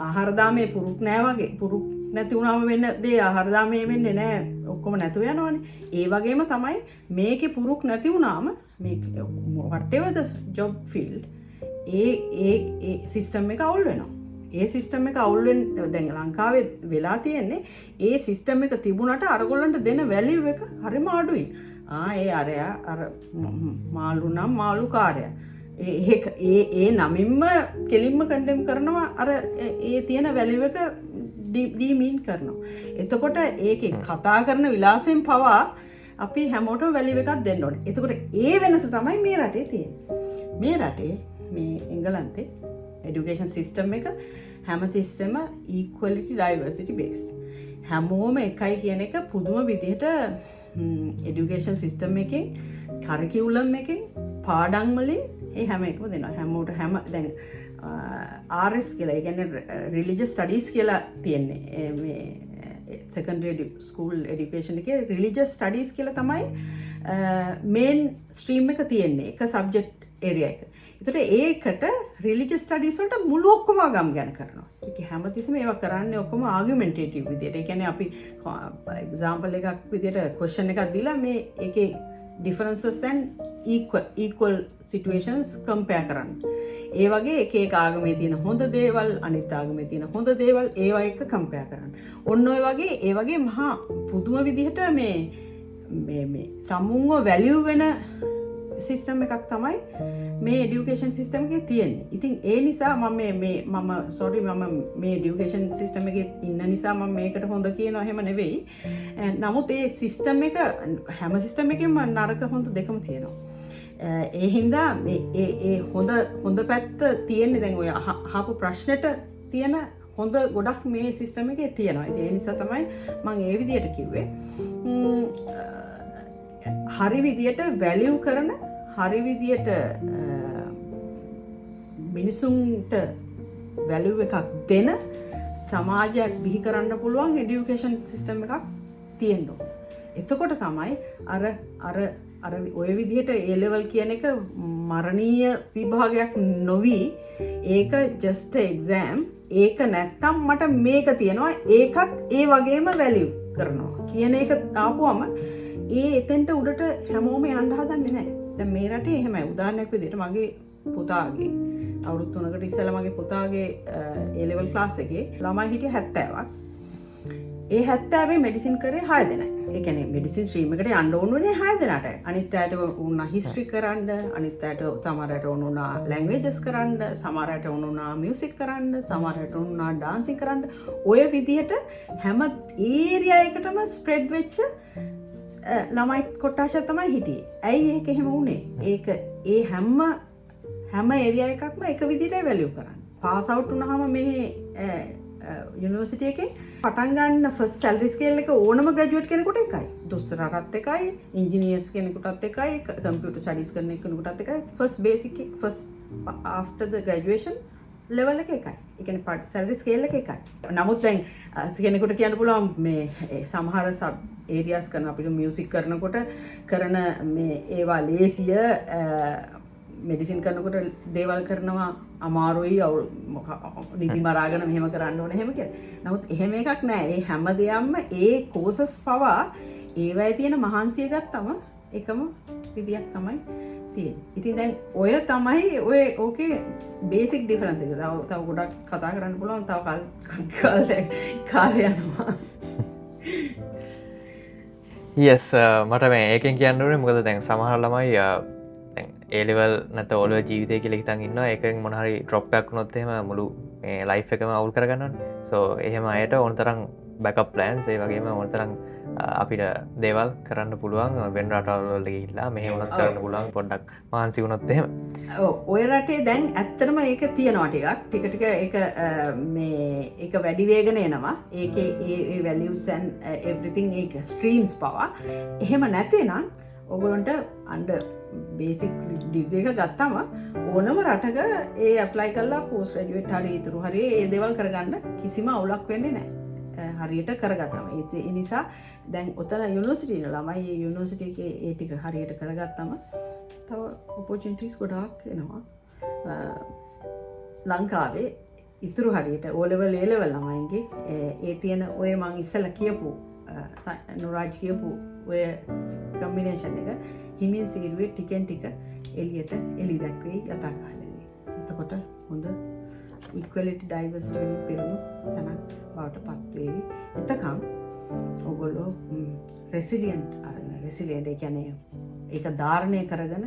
ආහාර දාමේ පුරුක් නෑ වගේ පුරුක් නැති වුණාම වෙන්න දේ ආහාර දාමේ වෙන්නේ නෑ. ඔක්කොම නැතුව යනවනේ. ඒ වගේම තමයි මේකේ පුරුක් නැති වුණාම මේ whatever the job field A system එක අවුල් වෙනවා. ඒ සිස්ටම් එක අවුල් වෙන දැන් ලංකාවේ වෙලා තියෙන්නේ ඒ සිස්ටම් එක තිබුණාට අරගොල්ලන්ට දෙන වැලියු එක හරිම අඩුයි. ඒ අරයා අර මාළු නම් මාළු කාර්යය. ඒ නමින්ම කෙලින්ම කන්ඩෙම් කරනවා අර ඒ තියෙන වැලියු එක ඩීමීන් කරනවා. එතකොට ඒකේ කතා කරන විලාසයෙන් පවා අපි හැමෝටම වැලියු එකක් දෙන්න ඕනේ. එතකොට ඒ වෙනස තමයි මේ රටේ තියෙන්නේ. මේ රටේ මේ එංගලන්තේ education system එක හැමතිස්සෙම equality diversity base. හැමෝම එකයි කියන එක පුදුම විදිහට education system එකෙන් curriculum එකෙන් පාඩම් වලින් ඒ හැම එකම දෙනවා. හැමෝට හැම දැන් RS කියලා, ඒ කියන්නේ religious studies කියලා තියෙන්නේ. මේ secondary school education එකේ religious studies කියලා තමයි main stream එක තියෙන්නේ. එක subject area එක. එතකොට ඒකට religious studies වලට මුළු ඔක්කොම ගම් ගැන කරනවා. ඒක හැමතිස්සෙම ඒවා කරන්නේ ඔක්කොම argumentative විදියට. ඒ කියන්නේ අපි example එකක් විදියට question එකක් දීලා මේ ඒකේ differences and equal situations compare කරන්න. ඒ වගේ එක ආගමේ තියෙන හොඳ දේවල් අනිත් ආගමේ තියෙන හොඳ දේවල් ඒවා එක්ක compare කරන්න. ඔන්න ඔය වගේ ඒ වගේ මහා පුදුම විදිහට මේ සමුන්ව value වෙන සිස්ටම් එකක් තමයි මේ এডুকেෂන් සිස්ටම් එකේ තියෙන්නේ. ඉතින් ඒ නිසා මම මේ এডুকেෂන් සිස්ටම් එකේ ඉන්න නිසා මම මේකට හොඳ කියනවා එහෙම නෙවෙයි. නමුත් ඒ සිස්ටම් එක හැම සිස්ටම් එකෙම නරක හොඳ දෙකම තියෙනවා. ඒ හින්දා මේ හොඳ පැත්ත තියෙන්නේ දැන් ඔය අහපු ප්‍රශ්නෙට තියෙන හොඳ ගොඩක් මේ සිස්ටම් එකේ තියෙනවා. ඒ නිසා තමයි මම ඒ විදියට කිව්වේ. හරි විදියට වැලියු කරන හරි විදියට මිනිසුන්ට වැලියු එකක් දෙන සමාජයක් බිහි කරන්න පුළුවන් এডুকেෂන් සිස්ටම් එකක් තියෙන්න ඕන. එතකොට තමයි අර ඔය විදිහට A level කියන එක මරණීය විභාගයක් නොවි ඒක just exam. ඒක නැත්තම් මට මේක තියෙනවා ඒකත් ඒ වගේම වැලියු කරනවා කියන එක ආපුවම එතෙන්ට උඩට හැමෝම යන්න හදන්නේ නැහැ. දැන් මේ රටේ එහෙමයි. උදාහරණයක් විදිහට මගේ පුතාගේ අවුරුදු 3කට ඉස්සෙල්ලා මගේ පුතාගේ A level class එකේ ළමයි හිටිය 70ක්. ඒ 70 මෙඩිසින් කරේ 6 දෙනයි. ඒ කියන්නේ මෙඩිසින් ස්ට්‍රීම් එකට යන්න ඕන වුණේ 6 දෙනාට. අනිත් අයට වුණා හිස්ටරි කරන්න, අනිත් අයට සමහර අයට වුණා ලැන්ග්වේජස් කරන්න, සමහර අයට වුණා මියුසික් කරන්න, සමහර අයට වුණා ඩාන්සින් කරන්න. ඔය විදිහට හැම ඒරියා එකටම ස්ප්‍රෙඩ් වෙච්ච ළමයි කොට්ටාශය තමයි හිටියේ. ඇයි ඒක එහෙම වුණේ? ඒක ඒ හැම ඒරියා එකක්ම එක විදිහට වැලියු කරන්නේ. පාස් අවුට් වුණාම මේ යුනිවර්සිටි එකේ පටන් ගන්න ෆස්ට් සැලරි ස්කේල් එක ඕනම ග්‍රැජුවේට් කෙනෙකුට එකයි. දොස්තරටත් එකයි, ඉන්ජිනියර්ස් කෙනෙකුටත් එකයි, කම්පියුටර් ස්ටඩීස් කරන කෙනෙකුටත් එකයි. ෆස්ට් බේසික් ෆස්ට් ආෆ්ටර් ද ග්‍රැජුවේෂන් ලෙවල් එක එකයි. ඒ කියන්නේ සැලරි ස්කේල් එක එකයි. නමුත් දැන් කෙනෙකුට කියන්න පුළුවන් මේ සමහර සබ් ඒරියාස් කරන අපිට මියුසික් කරනකොට කරන මේ ඒවා ලේසිය මෙඩිසින් කරනකොට දේවල් කරනවා අමාරුයි නිදි මරාගෙන මෙහෙම කරන්න ඕනේ එහෙම කියලා. නමුත් එහෙම එකක් නෑ. ඒ හැම දෙයක්ම ඒ කෝසස් පවා ඒවයි තියෙන මහන්සිය ගත්තම එකම විදියක් තමයි තියෙන්නේ. ඉතින් දැන් ඔය තමයි ඔය ඕකේ බේසික් ඩිෆරන්ස් එක. තව ගොඩක් කතා කරන්න පුළුවන්. තව කාලය යනවා. yes මට මේ ඒකෙන් කියන්න ඕනේ මොකද දැන් සමහර ළමයි ඒලෙවල් නැත ඔලුව ජීවිතය කියල හිතන් ඉන්න එකෙන් මොනහරි ඩ්‍රොප්යක් වුණොත් එහෙම මුළු ලයිෆ් එකම අවුල් කරගන්න. සෝ එහෙම අයට ඕනතරම් බැකප් ප්ලෑන්ස් ඒ වගේම ඕනතරම් අපිට දේවල් කරන්න පුළුවන් වෙන රටවල්වල ගිහිල්ලා මෙහෙ වුණත් කරන්න පුළුවන් පොඩ්ඩක් මහන්සි වුණොත් එහෙම. ඔය රටේ දැන් ඇත්තටම ඒක තියෙනවා ටික ටික ඒක මේ ඒක වැඩි වේගන එනවා. ඒකේ ඒ වැලියුස් and everything ඒක ස්ට්‍රීම්ස් පවා එහෙම නැතේනම් ඔයගොල්ලන්ට අnder බේසික් ඩිග්‍රී එක ගත්තම ඕනම රටක ඒ ඇප්ලයි කරලා පෝස්ට් ග්‍රැජුවේට් හරි ඉතුරු හරි ඒ දේවල් කරගන්න කිසිම අවුලක් වෙන්නේ නැහැ. හරියට කරගත්තම. ඒ නිසා දැන් ඔතන යුනිවර්සිටි වල ළමයි යුනිවර්සිටි එකේ ඒ ටික හරියට කරගත්තම තව ඔපෝචුනිටිස් ගොඩාක් එනවා. ලංකාවේ ඉතුරු හරියට O level A level ළමයින්ගේ ඒ තියෙන ඔය මං ඉස්සෙල්ලා කියපු නුරාජ් කියපු ඔය කම්බිනේෂන් එක හිමින් සීරුවේ ටිකෙන් ටික එළියට එළි දැක්වේ යථා කාලයේදී. එතකොට හොඳ ඉක්වලිටි ඩයිවර්සිටි වලින් පිරුණු තැනක් බවට පත් වේවි. එතකම් ඔයගොල්ලෝ රෙසිලියන්ට් රෙසිලියන්ට් ඒ කියන්නේ ඒක ධාරණය කරගෙන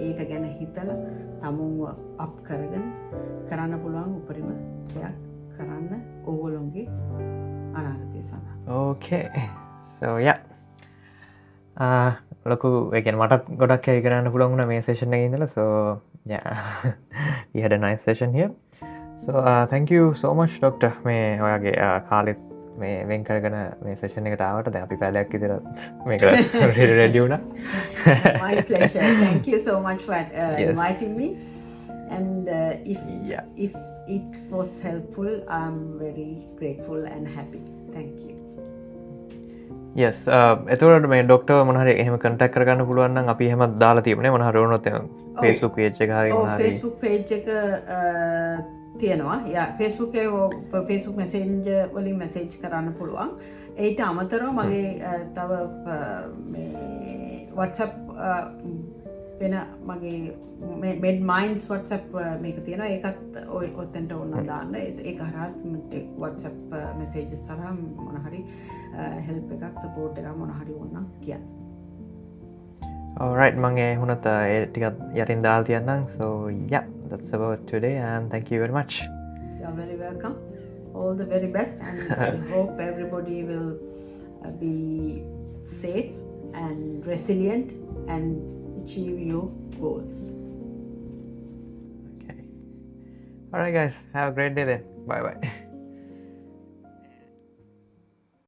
ඒක ගැන හිතලා තමුන්ව අප් කරගෙන කරන්න පුළුවන් උපරිම දෙයක් කරන්න ඕගොල්ලෝගේ අනාගතය සඳහා. Okay. So yeah. ලොකු එකෙන් මටත් ගොඩක් ඇයි කරන්න පුළුවන් වුණා මේ සෙෂන් එකේ ඉඳලා. So yeah. We had a nice session here. So thank you so much doctor මේ ඔයාගේ කාලෙත් මේ වෙන් කරගෙන මේ සෙෂන් එකට ආවට දැන් අපි පැලයක් විතර මේක රෙඩි වුණා. My pleasure. Thank you so much for inviting me. And if it was helpful, I'm very grateful and happy. Thank you. yes එතකොට මේ ඩොක්ටර් මොනහරි එහෙම කන්ටැක්ට් කරගන්න පුළුවන් නම් අපි එහෙම දාලා තියෙන්නේ මොනහරි වුණොත් Facebook page එක හරි මොනහරි Facebook page එක තියෙනවා. Facebook Messenger වලින් message කරන්න පුළුවන්. ඒට අමතරව මගේ තව මේ WhatsApp වෙන මගේ Med Minds WhatsApp මේක තියෙනවා. ඒකත් ඔතෙන්ට ඕන දාන්න. ඒක හරහා WhatsApp messages හරහා මොන හරි help එකක් support එකක් මොන හරි ඕන නම් කියන්න. Alright මම ඒ වුණත් ඒ ටිකක් යටින් දාලා තියන්නම්. So yeah, that's about today and thank you very much. You're very welcome. All the very best and I hope everybody will be safe and resilient and achieve your goals. Okay. Alright guys, have a great day then. Bye bye.